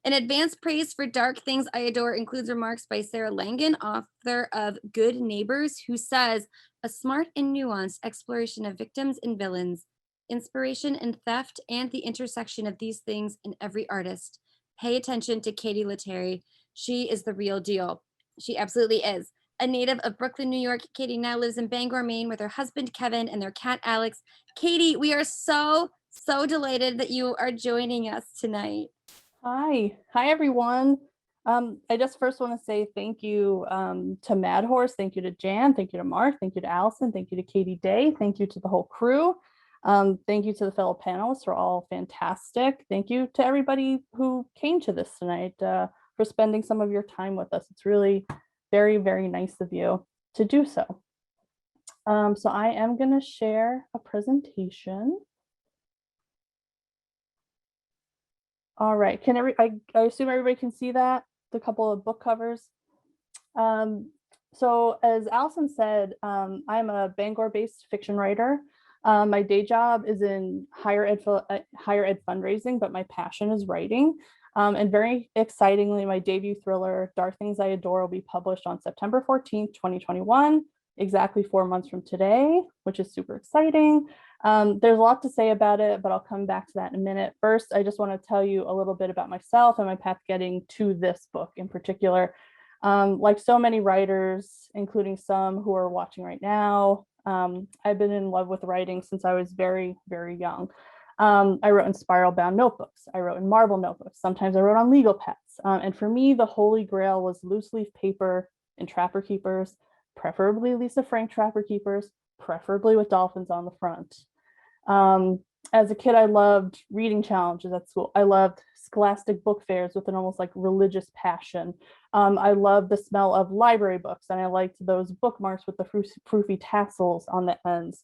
An advanced praise for Dark Things I Adore includes remarks by Sarah Langan, author of Good Neighbors, who says, a smart and nuanced exploration of victims and villains, inspiration and theft, and the intersection of these things in every artist. Pay attention to Katie Lattari. She is the real deal. She absolutely is. A native of Brooklyn, New York, Katie now lives in Bangor, Maine with her husband, Kevin, and their cat, Alex. Katie, we are so delighted that you are joining us tonight. Hi, everyone. I just first want to say thank you to Mad Horse, thank you to Jan, thank you to Mark, thank you to Allison, thank you to Katie Day, thank you to the whole crew. Thank you to the fellow panelists who are all fantastic. Thank you to everybody who came to this tonight for spending some of your time with us. It's really very, very nice of you to do so. So I am going to share a presentation. All right, I assume everybody can see that, the couple of book covers. So as Allison said, I'm a Bangor-based fiction writer. My day job is in higher ed fundraising, but my passion is writing. And very excitingly, my debut thriller, Dark Things I Adore, will be published on September 14th, 2021, exactly 4 months from today, which is super exciting. There's a lot to say about it, but I'll come back to that in a minute. First, I just want to tell you a little bit about myself and my path getting to this book in particular. Like so many writers, including some who are watching right now, I've been in love with writing since I was very, very young. I wrote in spiral bound notebooks. I wrote in marble notebooks. Sometimes I wrote on legal pads. And for me, the holy grail was loose leaf paper and Trapper Keepers, preferably Lisa Frank Trapper Keepers, preferably with dolphins on the front. As a kid, I loved reading challenges at school. I loved scholastic book fairs with an almost like religious passion. I loved the smell of library books, and I liked those bookmarks with the proofy tassels on the ends.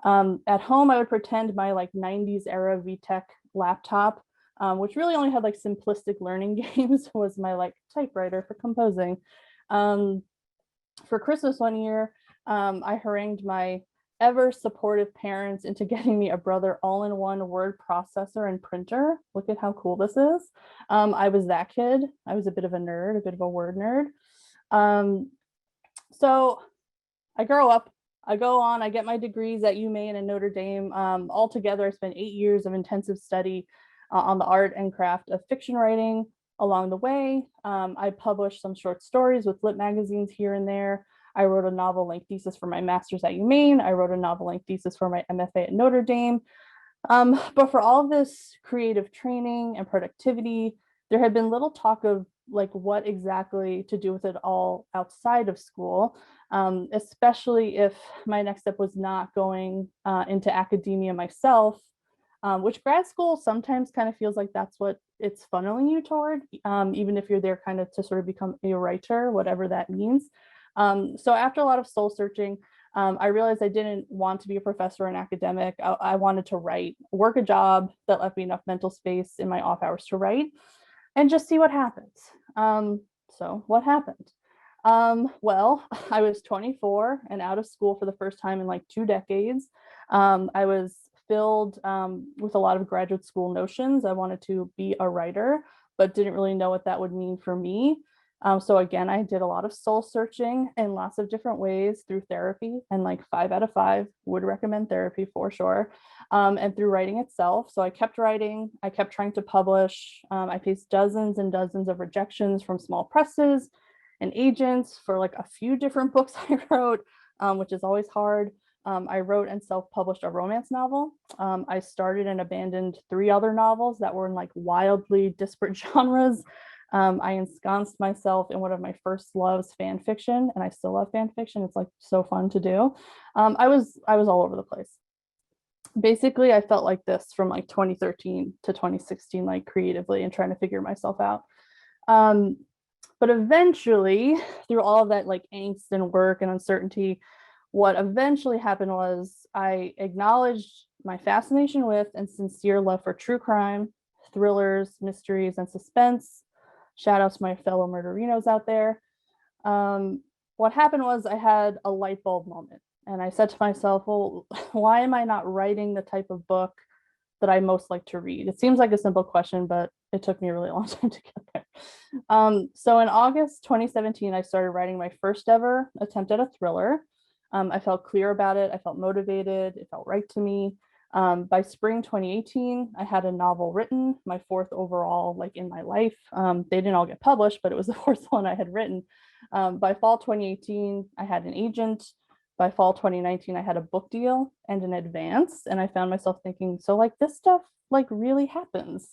At home, I would pretend my like 90s era VTech laptop, which really only had like simplistic learning games, was my like typewriter for composing. For Christmas one year, I harangued my ever supportive parents into getting me a Brother all-in-one word processor and printer. Look at how cool this is. I was that kid. I was a bit of a nerd, a bit of a word nerd. So I grow up, I go on, I get my degrees at UMaine and Notre Dame. Altogether, I spent 8 years of intensive study on the art and craft of fiction writing. Along the way, I published some short stories with lit magazines here and there. I wrote a novel-length thesis for my master's at UMaine. I wrote a novel-length thesis for my MFA at Notre Dame. But for all of this creative training and productivity, there had been little talk of like what exactly to do with it all outside of school, especially if my next step was not going into academia myself, which grad school sometimes kind of feels like that's what it's funneling you toward, even if you're there kind of to sort of become a writer, whatever that means. So after a lot of soul searching, I realized I didn't want to be a professor or an academic. I wanted to write, work a job that left me enough mental space in my off hours to write, and just see what happens. So what happened? Well, I was 24 and out of school for the first time in like 2 decades. I was filled with a lot of graduate school notions. I wanted to be a writer, but didn't really know what that would mean for me. So again, I did a lot of soul searching in lots of different ways through therapy, and like 5 out of 5 would recommend therapy for sure. And through writing itself. So I kept writing, I kept trying to publish. I faced dozens and dozens of rejections from small presses and agents for like a few different books I wrote, which is always hard. I wrote and self-published a romance novel. I started and abandoned 3 other novels that were in like wildly disparate genres. I ensconced myself in one of my first loves, fan fiction, and I still love fan fiction. It's like so fun to do. I was all over the place. Basically, I felt like this from like 2013 to 2016, like creatively and trying to figure myself out. But eventually, through all of that like angst and work and uncertainty, what eventually happened was I acknowledged my fascination with and sincere love for true crime, thrillers, mysteries, and suspense. Shout out to my fellow murderinos out there. What happened was I had a light bulb moment, and I said to myself, well, why am I not writing the type of book that I most like to read? It seems like a simple question, but it took me a really long time to get there. So in August 2017, I started writing my first ever attempt at a thriller. I felt clear about it. I felt motivated. It felt right to me. By spring 2018, I had a novel written, my 4th overall, like in my life. They didn't all get published, but it was the 4th one I had written. By fall 2018, I had an agent. By fall 2019, I had a book deal and an advance. And I found myself thinking, so like this stuff like really happens.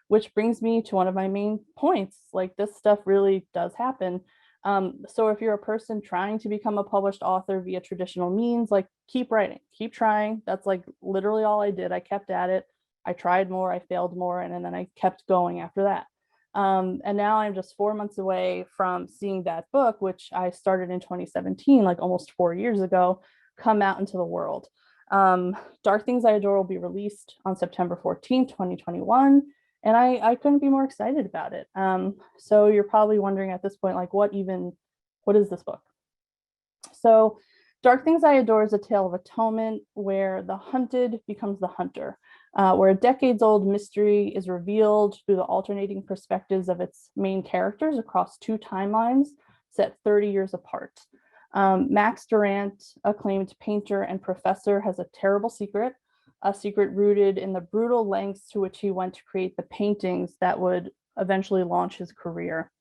which brings me to one of my main points. Like, this stuff really does happen. So if you're a person trying to become a published author via traditional means, like, keep writing, keep trying. That's like literally all I did. I kept at it. I tried more, I failed more, and then I kept going after that. And now I'm just 4 months away from seeing that book, which I started in 2017, like almost 4 years ago, come out into the world. Dark Things I Adore will be released on September 14th, 2021. And I couldn't be more excited about it. So you're probably wondering at this point, like, what is this book? So Dark Things I Adore is a tale of atonement where the hunted becomes the hunter, where a decades-old mystery is revealed through the alternating perspectives of its main characters across 2 timelines set 30 years apart. Max Durant, acclaimed painter and professor, has a terrible secret, a secret rooted in the brutal lengths to which he went to create the paintings that would eventually launch his career.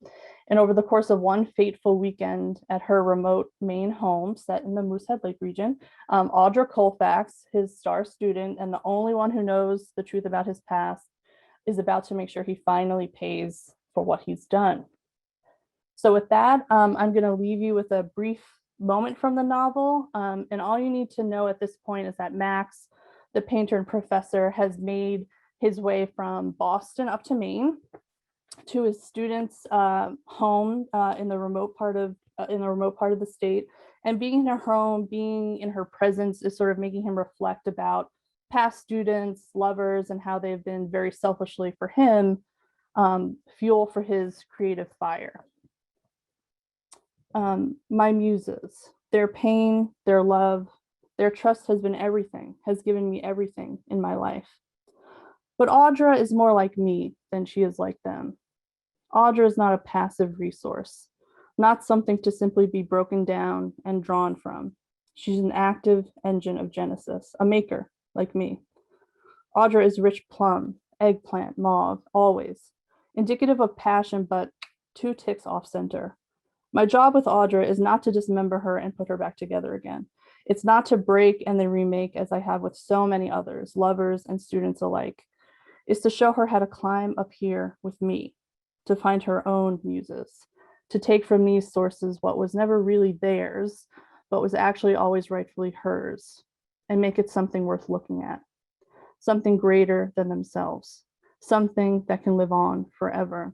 And over the course of one fateful weekend at her remote Maine home set in the Moosehead Lake region, Audra Colfax, his star student and the only one who knows the truth about his past, is about to make sure he finally pays for what he's done. So with that, I'm going to leave you with a brief moment from the novel. And all you need to know at this point is that Max, the painter and professor, has made his way from Boston up to Maine to his students' home in the remote part of the state. And being in her home, being in her presence, is sort of making him reflect about past students, lovers, and how they've been very selfishly for him fuel for his creative fire. My muses, their pain, their love, their trust has been everything, has given me everything in my life. But Audra is more like me than she is like them. Audra is not a passive resource, not something to simply be broken down and drawn from. She's an active engine of genesis, a maker like me. Audra is rich plum, eggplant, mauve, always, indicative of passion, but 2 ticks off center. My job with Audra is not to dismember her and put her back together again. It's not to break and then remake as I have with so many others, lovers and students alike. It's to show her how to climb up here with me, to find her own muses, to take from these sources what was never really theirs, but was actually always rightfully hers, and make it something worth looking at, something greater than themselves, something that can live on forever.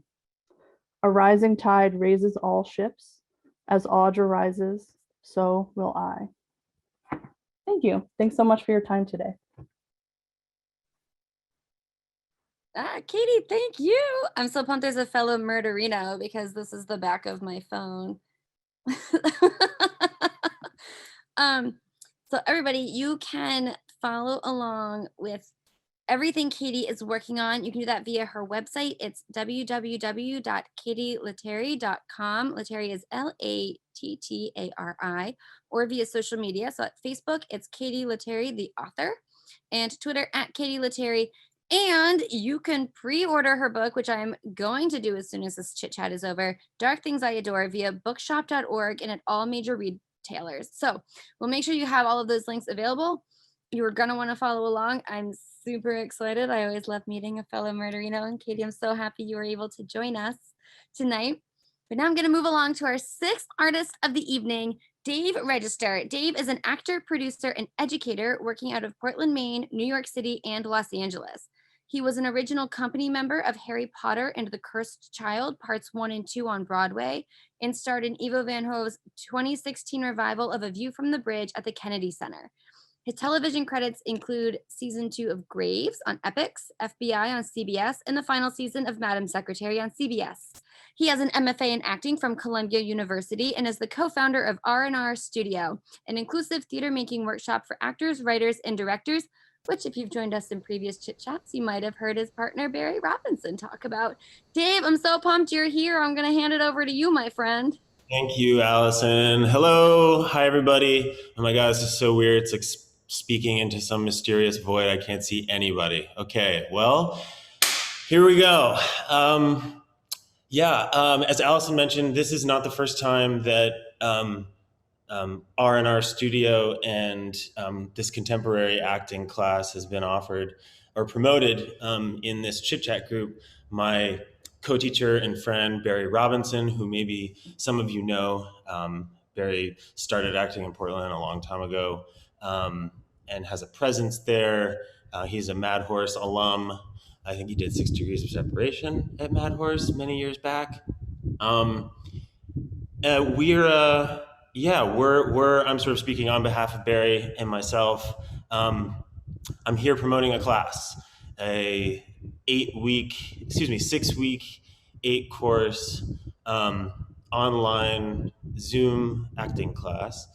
A rising tide raises all ships. As Audra rises, so will I. Thank you. Thanks so much for your time today. Katie, thank you. I'm so pumped there's a fellow murderino because this is the back of my phone. So everybody, you can follow along with everything Katie is working on. You can do that via her website. It's www.katie.lattari.com. Lattari is Lattari, or via social media. So at Facebook, it's Katie Lattari, the author, and Twitter at Katie Lattari. And you can pre-order her book, which I'm going to do as soon as this chit chat is over, Dark Things I Adore, via bookshop.org and at all major retailers. So we'll make sure you have all of those links available. You're going to want to follow along. I'm super excited. I always love meeting a fellow murderino. And Katie, I'm so happy you were able to join us tonight. But now I'm going to move along to our 6th artist of the evening, Dave Register. Dave is an actor, producer, and educator working out of Portland, Maine, New York City, and Los Angeles. He was an original company member of Harry Potter and the Cursed Child, parts 1 and 2 on Broadway, and starred in Ivo Van Hove's 2016 revival of A View from the Bridge at the Kennedy Center. His television credits include season 2 of Graves on Epix, FBI on CBS, and the final season of Madam Secretary on CBS. He has an MFA in acting from Columbia University and is the co-founder of R&R Studio, an inclusive theater making workshop for actors, writers, and directors, which if you've joined us in previous chit chats, you might have heard his partner Barry Robinson talk about. Dave, I'm so pumped you're here. I'm going to hand it over to you, my friend. Thank you, Allison. Hello. Hi, everybody. Oh my God, this is so weird. It's like speaking into some mysterious void. I can't see anybody. Okay, well, here we go. As Allison mentioned, this is not the first time that R&R Studio and this contemporary acting class has been offered. or promoted in this chit chat group my co-teacher and friend, Barry Robinson, who maybe some of you know. Barry started acting in Portland a long time ago and has a presence there. He's a Mad Horse alum. I think he did 6 Degrees of Separation at Mad Horse many years back. I'm sort of speaking on behalf of Barry and myself. I'm here promoting a class, a 6-week, 8-course online Zoom acting class.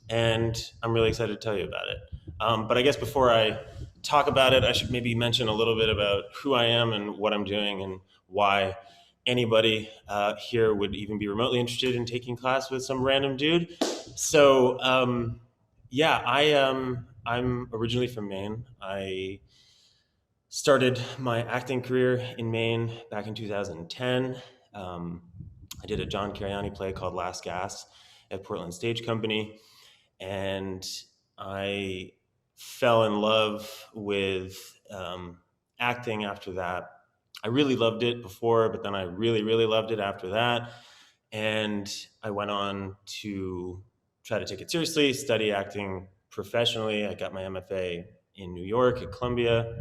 And I'm really excited to tell you about it. But I guess before I talk about it, I should maybe mention a little bit about who I am and what I'm doing and why anybody here would even be remotely interested in taking class with some random dude. So I'm originally from Maine. I started my acting career in Maine back in 2010. I did a John Cariani play called Last Gas at Portland Stage Company, and I fell in love with acting after that. I really loved it before, but then I really, really loved it after that. And I went on to try to take it seriously, study acting professionally. I got my MFA in New York at Columbia,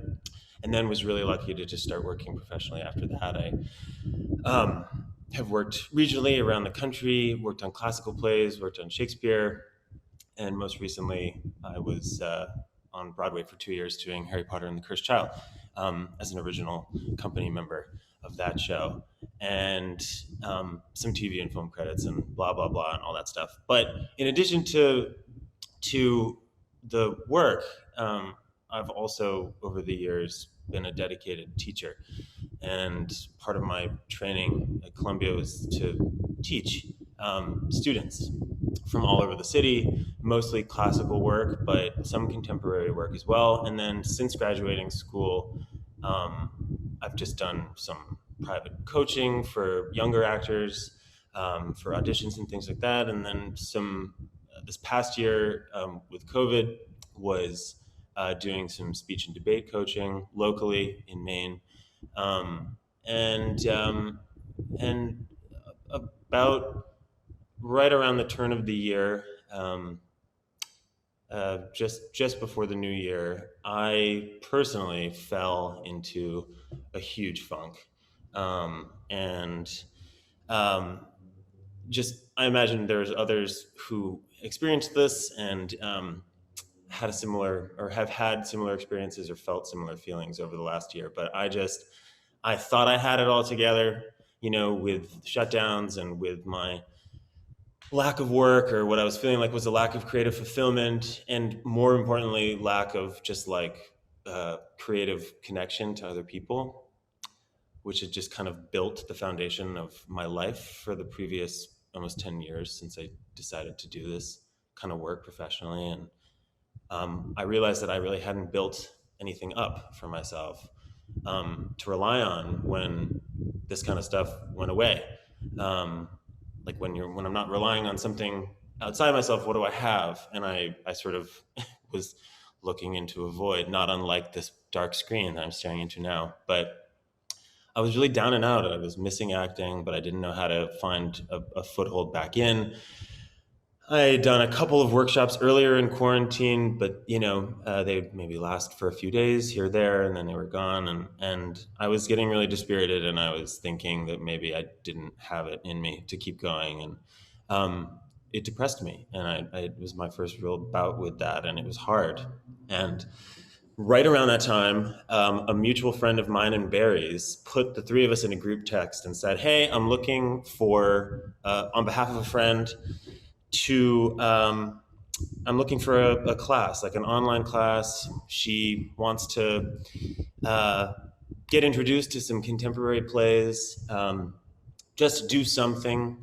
and then was really lucky to just start working professionally after that. I have worked regionally around the country, worked on classical plays, worked on Shakespeare, and most recently I was on Broadway for 2 years doing Harry Potter and the Cursed Child as an original company member of that show, and some TV and film credits and blah, blah, blah, and all that stuff. But in addition to the work, I've also, over the years, been a dedicated teacher. And part of my training at Columbia was to teach students from all over the city, mostly classical work, but some contemporary work as well. And then since graduating school, I've just done some private coaching for younger actors, for auditions and things like that. And then this past year with COVID was doing some speech and debate coaching locally in Maine. And about right around the turn of the year, just before the new year, I personally fell into a huge funk. I imagine there's others who experienced this and had a similar, or have had similar experiences or felt similar feelings over the last year. But I thought I had it all together, with shutdowns and with my lack of work, or what I was feeling like was a lack of creative fulfillment, and more importantly, lack of just creative connection to other people, which had just kind of built the foundation of my life for the previous almost 10 years since I decided to do this kind of work professionally. And I realized that I really hadn't built anything up for myself to rely on when this kind of stuff went away. When I'm not relying on something outside myself, what do I have? And I sort of was looking into a void, not unlike this dark screen that I'm staring into now. But I was really down and out. I was missing acting, but I didn't know how to find a foothold back in. I had done a couple of workshops earlier in quarantine, but they maybe last for a few days here or there, and then they were gone. And I was getting really dispirited, and I was thinking that maybe I didn't have it in me to keep going, and it depressed me. And it was my first real bout with that, and it was hard. And right around that time, a mutual friend of mine and Barry's put the three of us in a group text and said, "Hey, I'm looking for, on behalf of a friend, I'm looking for a class, like an online class. She wants to get introduced to some contemporary plays, just do something.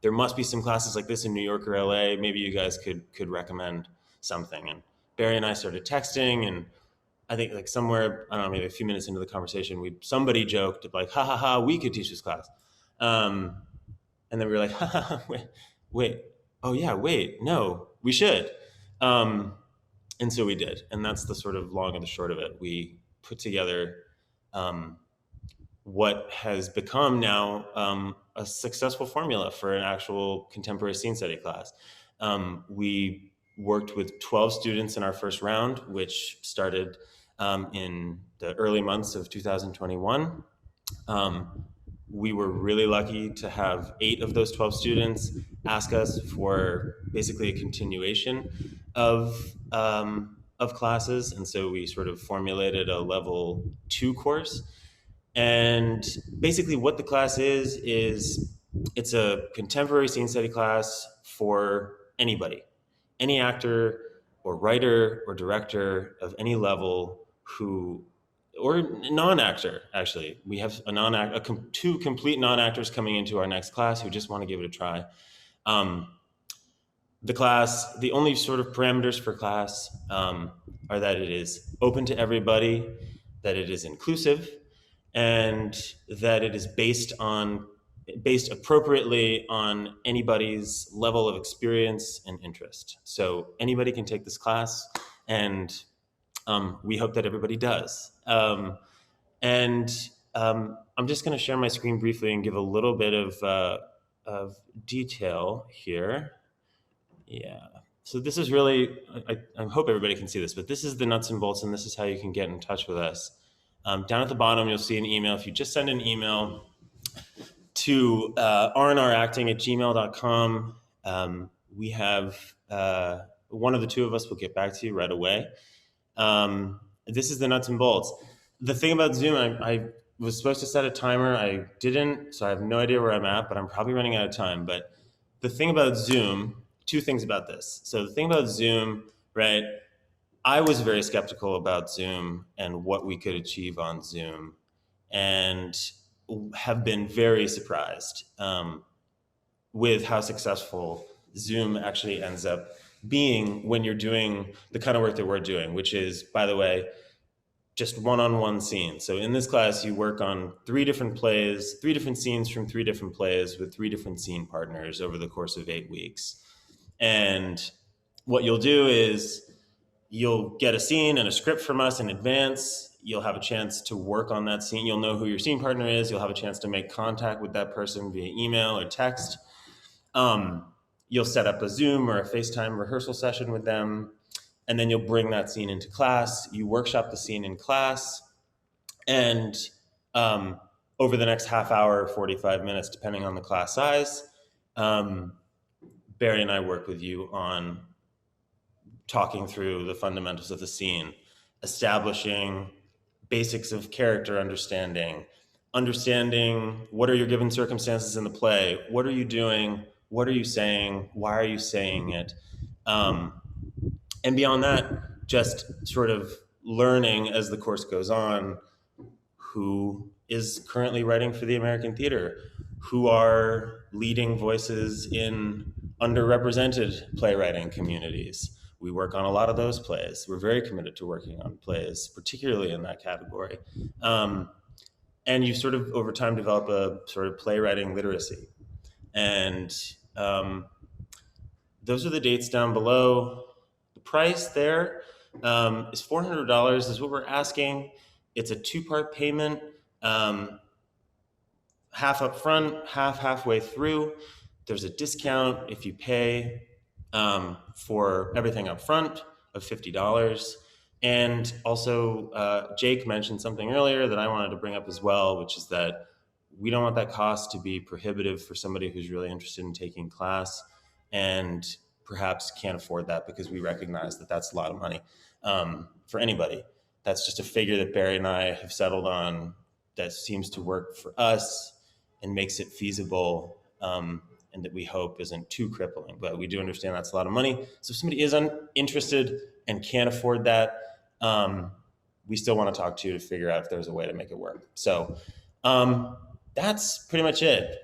There must be some classes like this in New York or LA. Maybe you guys could recommend something." And Barry and I started texting, and I think somewhere, I don't know, maybe a few minutes into the conversation, somebody joked ha ha ha, we could teach this class. And then we were like, ha ha, wait. Oh yeah, wait, no, we should. And And so we did. And that's the sort of long and the short of it. We put together what has become now a successful formula for an actual contemporary scene study class. We worked with 12 students in our first round, which started in the early months of 2021. We were really lucky to have 8 of those 12 students ask us for basically a continuation of classes. And so we sort of formulated a level 2 course. And basically what the class is it's a contemporary scene study class for anybody, any actor or writer or director of any level or non-actor, actually. We have two complete non-actors coming into our next class who just want to give it a try. The only sort of parameters for class are that it is open to everybody, that it is inclusive, and that it is based appropriately on anybody's level of experience and interest. So anybody can take this class, and we hope that everybody does. I'm just going to share my screen briefly and give a little bit of detail here. Yeah. So this is really, I hope everybody can see this, but this is the nuts and bolts, and this is how you can get in touch with us. Down at the bottom, you'll see an email. If you just send an email to rnracting@gmail.com, we have one of the two of us will get back to you right away. This is the nuts and bolts. The thing about Zoom, I was supposed to set a timer. I didn't, so I have no idea where I'm at, but I'm probably running out of time. But the thing about Zoom, 2 things about this. So the thing about Zoom, right? I was very skeptical about Zoom and what we could achieve on Zoom, and have been very surprised with how successful Zoom actually ends up being when you're doing the kind of work that we're doing, which is, by the way, just one-on-one scenes. So in this class, you work on 3 different plays, 3 different scenes from 3 different plays with 3 different scene partners over the course of 8 weeks. And what you'll do is you'll get a scene and a script from us in advance. You'll have a chance to work on that scene. You'll know who your scene partner is. You'll have a chance to make contact with that person via email or text. You'll set up a Zoom or a FaceTime rehearsal session with them, and then you'll bring that scene into class. You workshop the scene in class, and over the next half hour, 45 minutes, depending on the class size, Barry and I work with you on talking through the fundamentals of the scene, establishing basics of character understanding what are your given circumstances in the play, what are you doing, what are you saying, why are you saying it, and beyond that, just sort of learning as the course goes on who is currently writing for the American theater, who are leading voices in underrepresented playwriting communities. We work on a lot of those plays. We're very committed to working on plays, particularly in that category. And you sort of, over time, develop a sort of playwriting literacy. And those are the dates down below. The price there is $400 is what we're asking. It's a 2-part payment, half up front, halfway through. There's a discount if you pay for everything up front of $50. And also, Jake mentioned something earlier that I wanted to bring up as well, which is that we don't want that cost to be prohibitive for somebody who's really interested in taking class and perhaps can't afford that, because we recognize that that's a lot of money for anybody. That's just a figure that Barry and I have settled on that seems to work for us and makes it feasible, and that we hope isn't too crippling. But we do understand that's a lot of money. So if somebody is interested and can't afford that, we still want to talk to you to figure out if there's a way to make it work. So that's pretty much it.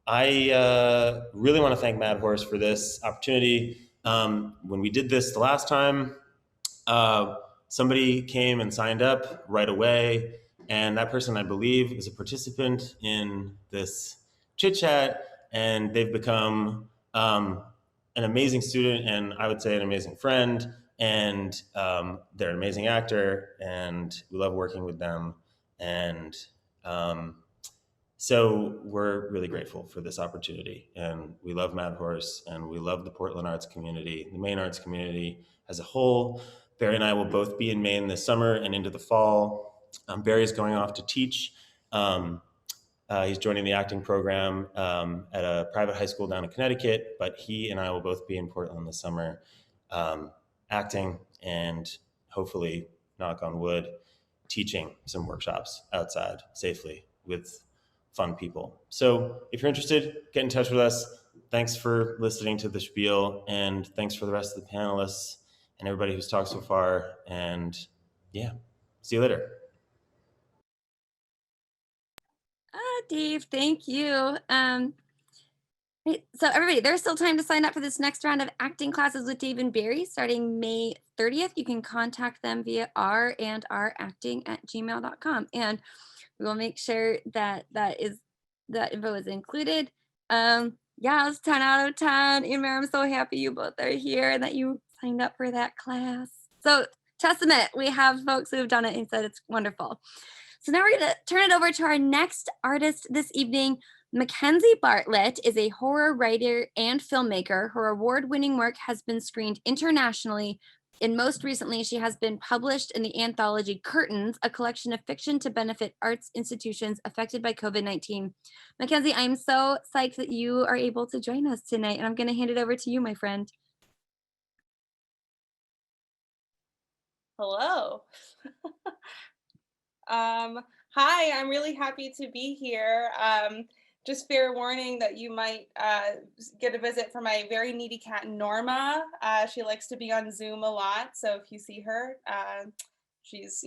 I really want to thank Mad Horse for this opportunity. When we did this the last time, somebody came and signed up right away. And that person, I believe, is a participant in this chit chat, and they've become an amazing student, and I would say an amazing friend. And they're an amazing actor, and we love working with them. And so we're really grateful for this opportunity. And we love Mad Horse, and we love the Portland arts community, the Maine arts community as a whole. Barry and I will both be in Maine this summer and into the fall. Barry's going off to teach. He's joining the acting program at a private high school down in Connecticut, but he and I will both be in Portland this summer acting and hopefully, knock on wood, teaching some workshops outside safely with fun people. So if you're interested, get in touch with us. Thanks for listening to the spiel, and thanks for the rest of the panelists and everybody who's talked so far. And yeah, see you later. Dave, thank you. So everybody, there's still time to sign up for this next round of acting classes with Dave and Barry starting May 30th. You can contact them via r&racting@gmail.com, and we will make sure that that info is included. Yeah, it's 10 out of 10. Emer, I'm so happy you both are here and that you signed up for that class. So testament, we have folks who have done it and said it's wonderful. So now we're going to turn it over to our next artist this evening. Mackenzie Bartlett is a horror writer and filmmaker. Her award-winning work has been screened internationally, and most recently she has been published in the anthology Curtains, a collection of fiction to benefit arts institutions affected by COVID-19. Mackenzie, I'm so psyched that you are able to join us tonight, and I'm going to hand it over to you, my friend. Hello. Hi, I'm really happy to be here. Just fair warning that you might get a visit from my very needy cat, Norma. She likes to be on Zoom a lot. So if you see her, she's,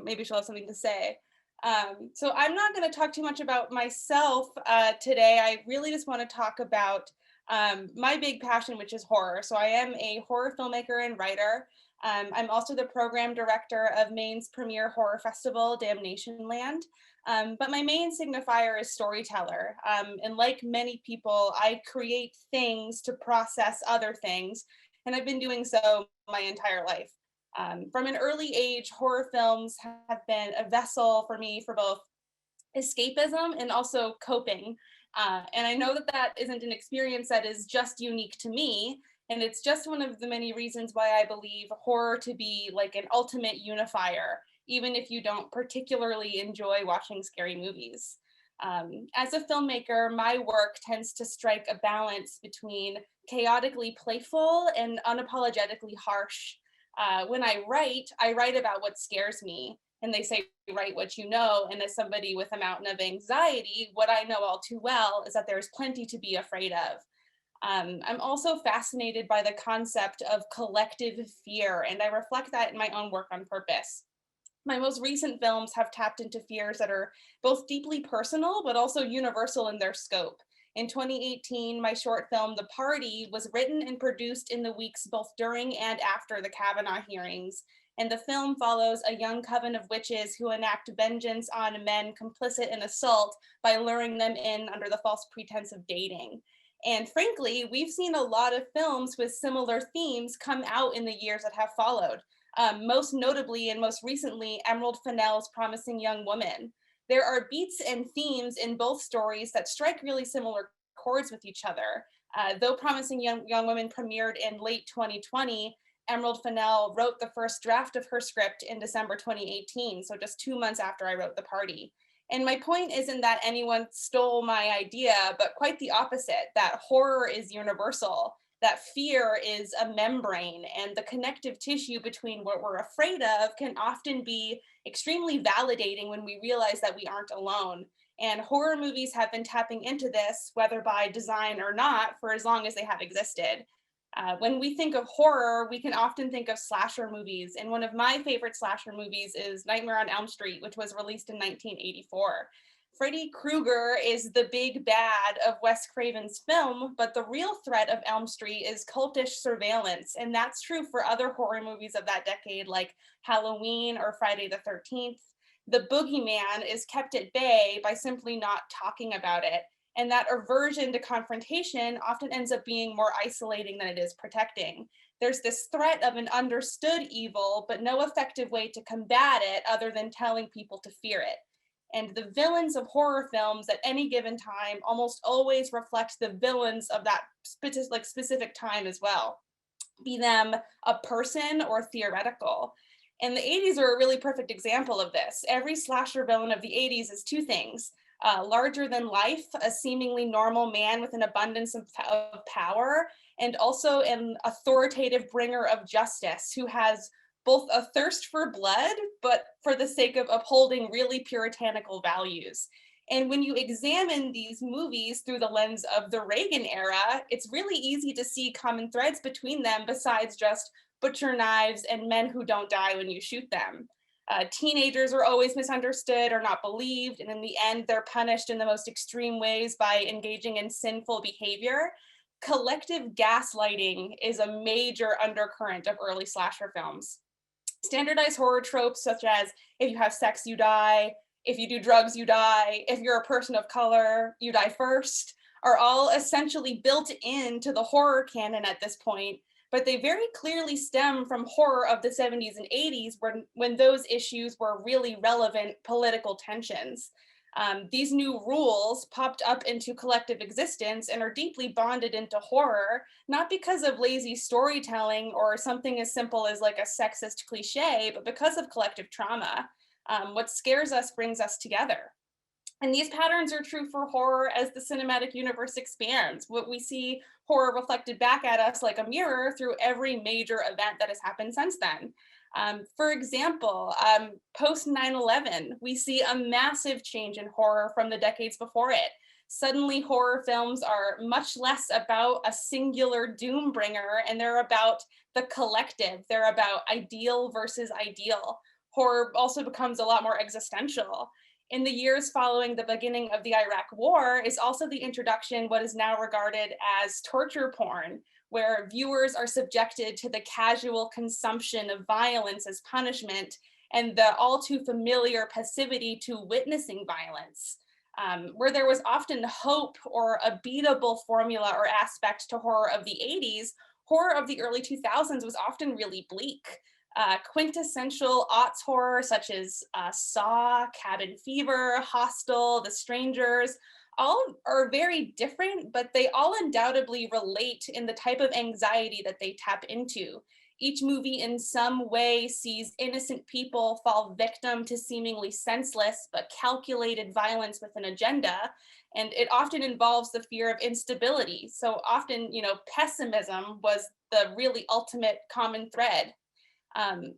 maybe she'll have something to say. So I'm not going to talk too much about myself today. I really just want to talk about my big passion, which is horror. So I am a horror filmmaker and writer. I'm also the program director of Maine's premier horror festival, Damnation Land. But my main signifier is storyteller. And like many people, I create things to process other things. And I've been doing so my entire life. From an early age, horror films have been a vessel for me for both escapism and also coping. And I know that that isn't an experience that is just unique to me. And it's just one of the many reasons why I believe horror to be like an ultimate unifier, even if you don't particularly enjoy watching scary movies. As a filmmaker, my work tends to strike a balance between chaotically playful and unapologetically harsh. When I write about what scares me. And they say, write what you know. And as somebody with a mountain of anxiety, what I know all too well is that there's plenty to be afraid of. I'm also fascinated by the concept of collective fear, and I reflect that in my own work on purpose. My most recent films have tapped into fears that are both deeply personal, but also universal in their scope. In 2018, my short film, The Party, was written and produced in the weeks both during and after the Kavanaugh hearings. And the film follows a young coven of witches who enact vengeance on men complicit in assault by luring them in under the false pretense of dating. And frankly, we've seen a lot of films with similar themes come out in the years that have followed. Most notably and most recently, Emerald Fennell's Promising Young Woman. There are beats and themes in both stories that strike really similar chords with each other. Though Promising Young Woman premiered in late 2020, Emerald Fennell wrote the first draft of her script in December 2018, so just 2 months after I wrote The Party. And my point isn't that anyone stole my idea, but quite the opposite, that horror is universal, that fear is a membrane, and the connective tissue between what we're afraid of can often be extremely validating when we realize that we aren't alone. And horror movies have been tapping into this, whether by design or not, for as long as they have existed. When we think of horror, we can often think of slasher movies. And one of my favorite slasher movies is Nightmare on Elm Street, which was released in 1984. Freddy Krueger is the big bad of Wes Craven's film, but the real threat of Elm Street is cultish surveillance. And that's true for other horror movies of that decade, like Halloween or Friday the 13th. The boogeyman is kept at bay by simply not talking about it. And that aversion to confrontation often ends up being more isolating than it is protecting. There's this threat of an understood evil, but no effective way to combat it other than telling people to fear it. And the villains of horror films at any given time almost always reflect the villains of that specific time as well, be them a person or theoretical. And the 80s are a really perfect example of this. Every slasher villain of the 80s is two things: larger than life, a seemingly normal man with an abundance of power, and also an authoritative bringer of justice who has both a thirst for blood, but for the sake of upholding really puritanical values. And when you examine these movies through the lens of the Reagan era, it's really easy to see common threads between them besides just butcher knives and men who don't die when you shoot them. Teenagers are always misunderstood or not believed, and in the end, they're punished in the most extreme ways by engaging in sinful behavior. Collective gaslighting is a major undercurrent of early slasher films. Standardized horror tropes such as if you have sex, you die, if you do drugs, you die, if you're a person of color, you die first, are all essentially built into the horror canon at this point, but they very clearly stem from horror of the 70s and 80s when those issues were really relevant political tensions. These new rules popped up into collective existence and are deeply bonded into horror, not because of lazy storytelling or something as simple as like a sexist cliche, but because of collective trauma. What scares us brings us together. And these patterns are true for horror as the cinematic universe expands. What we see horror reflected back at us like a mirror through every major event that has happened since then. For example, post 9/11, we see a massive change in horror from the decades before it. Suddenly, horror films are much less about a singular doom bringer, and they're about the collective. They're about ideal versus ideal. Horror also becomes a lot more existential. In the years following the beginning of the Iraq War is also the introduction what is now regarded as torture porn, where viewers are subjected to the casual consumption of violence as punishment and the all too familiar passivity to witnessing violence. Where there was often hope or a beatable formula or aspect to horror of the 80s, horror of the early 2000s was often really bleak. Quintessential aughts horror such as Saw, Cabin Fever, Hostel, The Strangers, all are very different, but they all undoubtedly relate in the type of anxiety that they tap into. Each movie in some way sees innocent people fall victim to seemingly senseless but calculated violence with an agenda, and it often involves the fear of instability. So often, pessimism was the really ultimate common thread.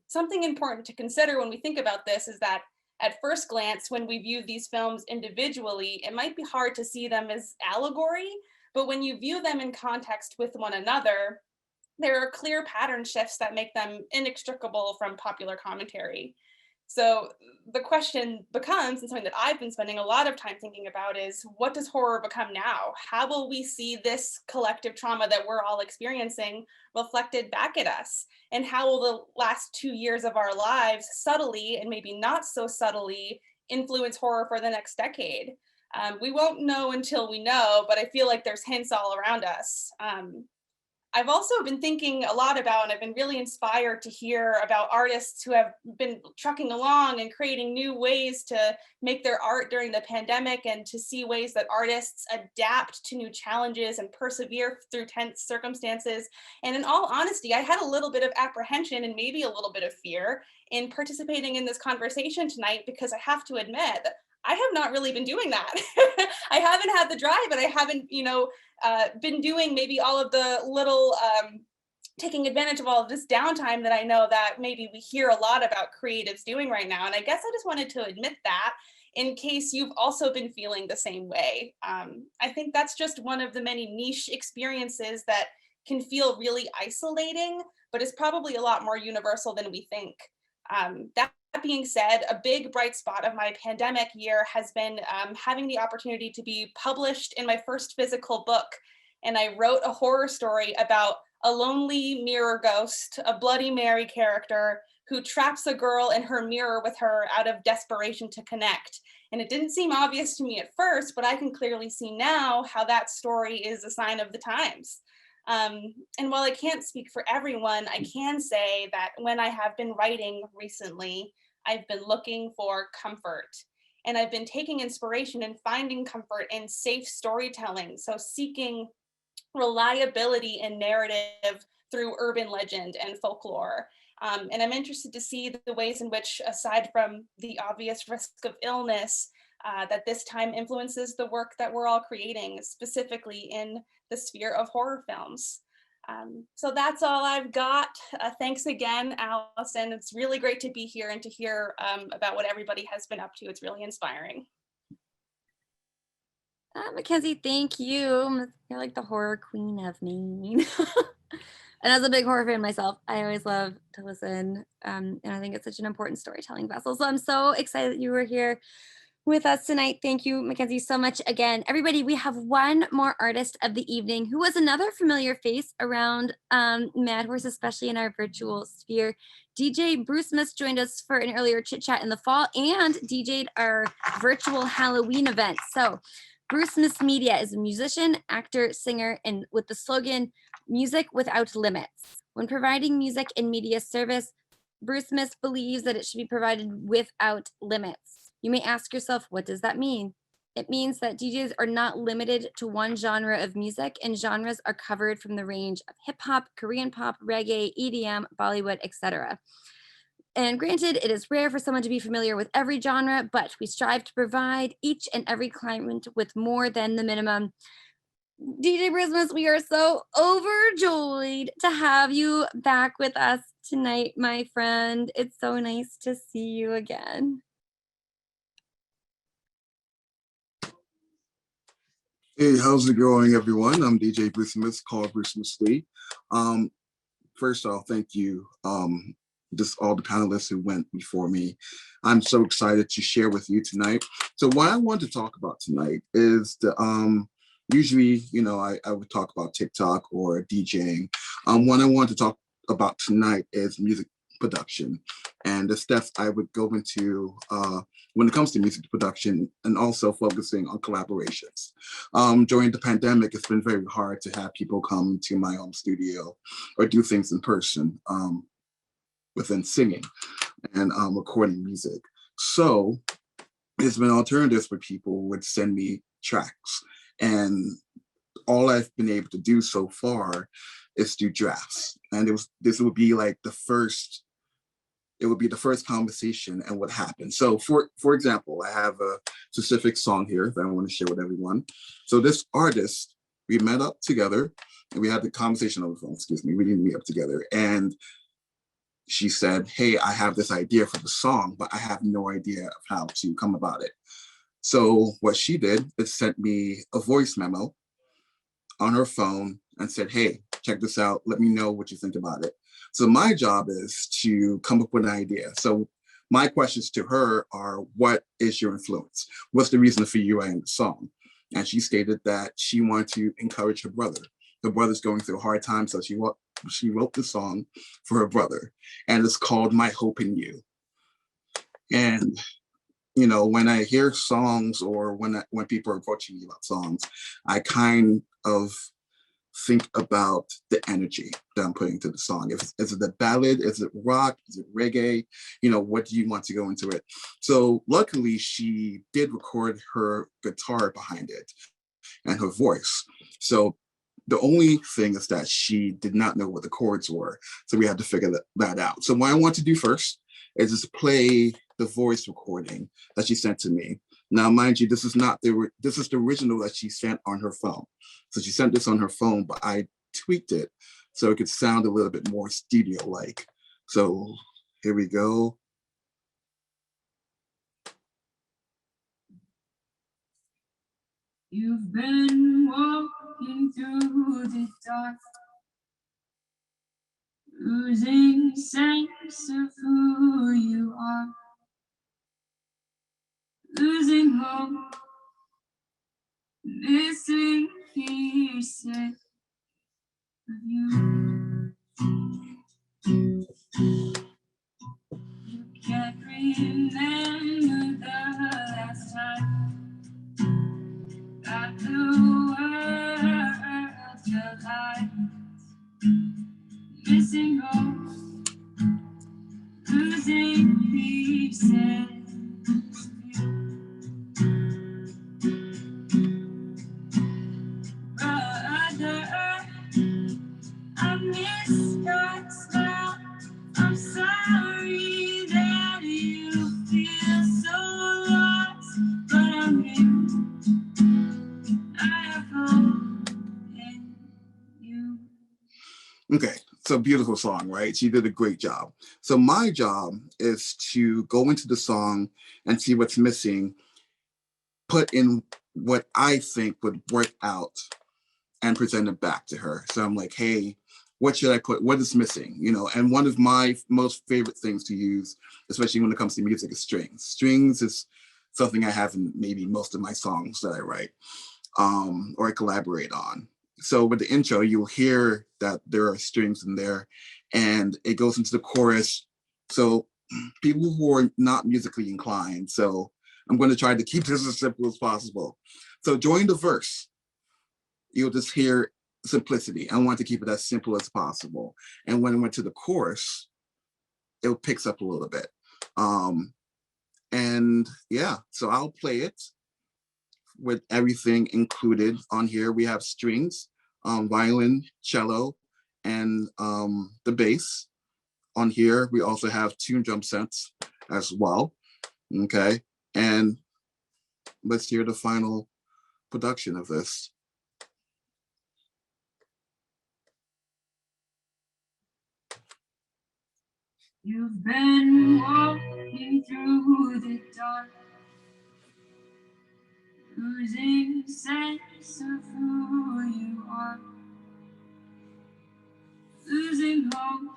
Something important to consider when we think about this is that at first glance, when we view these films individually, it might be hard to see them as allegory, but when you view them in context with one another, there are clear pattern shifts that make them inextricable from popular commentary. So the question becomes, and something that I've been spending a lot of time thinking about, is what does horror become now? How will we see this collective trauma that we're all experiencing reflected back at us? And how will the last 2 years of our lives subtly, and maybe not so subtly, influence horror for the next decade? We won't know until we know, but I feel like there's hints all around us. I've also been thinking a lot about, and I've been really inspired to hear about artists who have been trucking along and creating new ways to make their art during the pandemic, and to see ways that artists adapt to new challenges and persevere through tense circumstances. And in all honesty, I had a little bit of apprehension and maybe a little bit of fear in participating in this conversation tonight, because I have to admit that I have not really been doing that. I haven't had the drive, and I haven't, been doing maybe all of the little taking advantage of all of this downtime that I know that maybe we hear a lot about creatives doing right now. And I guess I just wanted to admit that in case you've also been feeling the same way. I think that's just one of the many niche experiences that can feel really isolating, but is probably a lot more universal than we think. That being said, a big bright spot of my pandemic year has been having the opportunity to be published in my first physical book. And I wrote a horror story about a lonely mirror ghost, a Bloody Mary character who traps a girl in her mirror with her out of desperation to connect. And it didn't seem obvious to me at first, but I can clearly see now how that story is a sign of the times. And while I can't speak for everyone, I can say that when I have been writing recently, I've been looking for comfort. And I've been taking inspiration and finding comfort in safe storytelling. So seeking reliability in narrative through urban legend and folklore. And I'm interested to see the ways in which, aside from the obvious risk of illness, that this time influences the work that we're all creating, specifically in the sphere of horror films. So that's all I've got. Thanks again, Allison. It's really great to be here and to hear about what everybody has been up to. It's really inspiring. Mackenzie, thank you. You're like the horror queen of Maine. And as a big horror fan myself, I always love to listen. And I think it's such an important storytelling vessel. So I'm so excited that you were here with us tonight. Thank you, Mackenzie, so much again. Everybody, we have one more artist of the evening who was another familiar face around Mad Horse, especially in our virtual sphere. DJ Brucemus joined us for an earlier chit chat in the fall and DJ'd our virtual Halloween event. So Brucemus Media is a musician, actor, singer, and with the slogan, music without limits. When providing music and media service, Brucemus believes that it should be provided without limits. You may ask yourself, what does that mean? It means that DJs are not limited to one genre of music, and genres are covered from the range of hip hop, Korean pop, reggae, EDM, Bollywood, etc. And granted, it is rare for someone to be familiar with every genre, but we strive to provide each and every client with more than the minimum. DJ Brucemus, we are so overjoyed to have you back with us tonight, my friend. It's so nice to see you again. Hey, how's it going, everyone? I'm DJ Brucemus, called Brucemus Lee. First off, thank you, just all the panelists who went before me. I'm so excited to share with you tonight. So what I want to talk about tonight is the, usually, you know, I would talk about TikTok or DJing. What I want to talk about tonight is music production and the steps I would go into when it comes to music production, and also focusing on collaborations. During the pandemic, it's been very hard to have people come to my home studio or do things in person within singing and recording music. So there's been alternatives where people would send me tracks, and all I've been able to do so far is do drafts. And this would be like the first, it would be the first conversation and what happened. So for example, I have a specific song here that I want to share with everyone. So this artist, we met up together and we had the conversation on the phone, we didn't meet up together. And she said, hey, I have this idea for the song, but I have no idea of how to come about it. So what she did is sent me a voice memo on her phone and said, hey, check this out. Let me know what you think about it. So my job is to come up with an idea. So my questions to her are, what is your influence? What's the reason for you writing the song? And she stated that she wanted to encourage her brother. Her brother's going through a hard time, so she wrote the song for her brother. And it's called My Hope in You. And you know, when I hear songs or when people are approaching me about songs, I kind of think about the energy that I'm putting to the song. Is it a ballad? Is it rock? Is it reggae? You know, what do you want to go into it? So luckily, she did record her guitar behind it and her voice. So the only thing is that she did not know what the chords were. So we had to figure that out. So what I want to do first is just play the voice recording that she sent to me. Now, mind you, this is the original that she sent on her phone. So she sent this on her phone, but I tweaked it so it could sound a little bit more studio-like. So here we go. You've been walking through the dark, losing sense of who you are, losing hope, missing pieces of you. You can't remember the last time losing hope, losing pieces. Brother, I miss your smile. I'm sorry that you feel so lost, but I'm here. I have hope in you. Okay, so beautiful song, right? She did a great job. So my job is to go into the song and see what's missing, put in what I think would work out, and present it back to her. So I'm like, hey, what should I put? What is missing? You know, and one of my most favorite things to use, especially when it comes to music, is strings. Strings is something I have in maybe most of my songs that I write or I collaborate on. So with the intro, you'll hear that there are strings in there and it goes into the chorus. So people who are not musically inclined, so I'm going to try to keep this as simple as possible. So during the verse, you'll just hear simplicity. I want to keep it as simple as possible. And when it went to the chorus, it picks up a little bit. And yeah, so I'll play it with everything included on here. We have strings, violin, cello, and the bass. On here, we also have 2 drum sets as well. Okay, and let's hear the final production of this. You've been walking through the dark, losing sense of who you are, losing hope,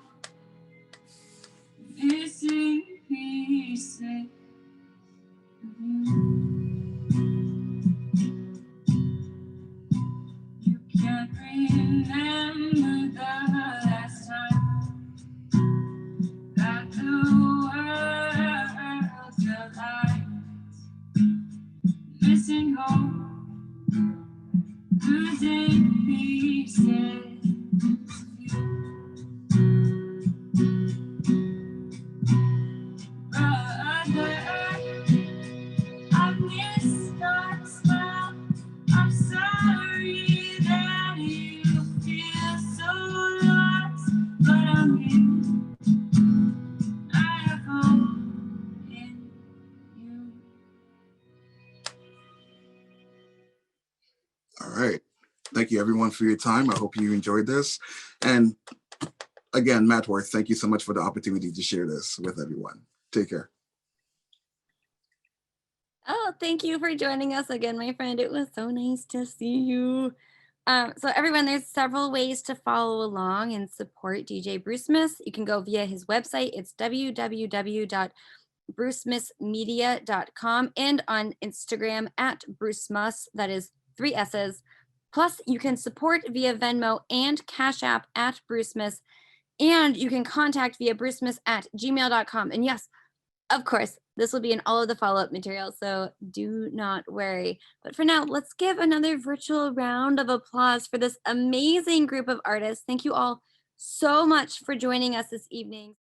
missing pieces of you. You can't remember the last time that the world's alive, missing hope, losing pieces of you. Brother, I miss your smile. I'm sorry that you feel so lost, but I'm here. I have hope in you. All right. Thank you everyone for your time. I hope you enjoyed this. And again, Matt Worth, thank you so much for the opportunity to share this with everyone. Take care. Oh, thank you for joining us again, my friend. It was so nice to see you. So everyone, there's several ways to follow along and support DJ Brucemus. You can go via his website. It's www.brucemusmedia.com and on Instagram at Brucemus. That is 3 S's. Plus, you can support via Venmo and Cash App at Brucemus. And you can contact via brucemus@gmail.com. And yes, of course, this will be in all of the follow-up material, so do not worry. But for now, let's give another virtual round of applause for this amazing group of artists. Thank you all so much for joining us this evening.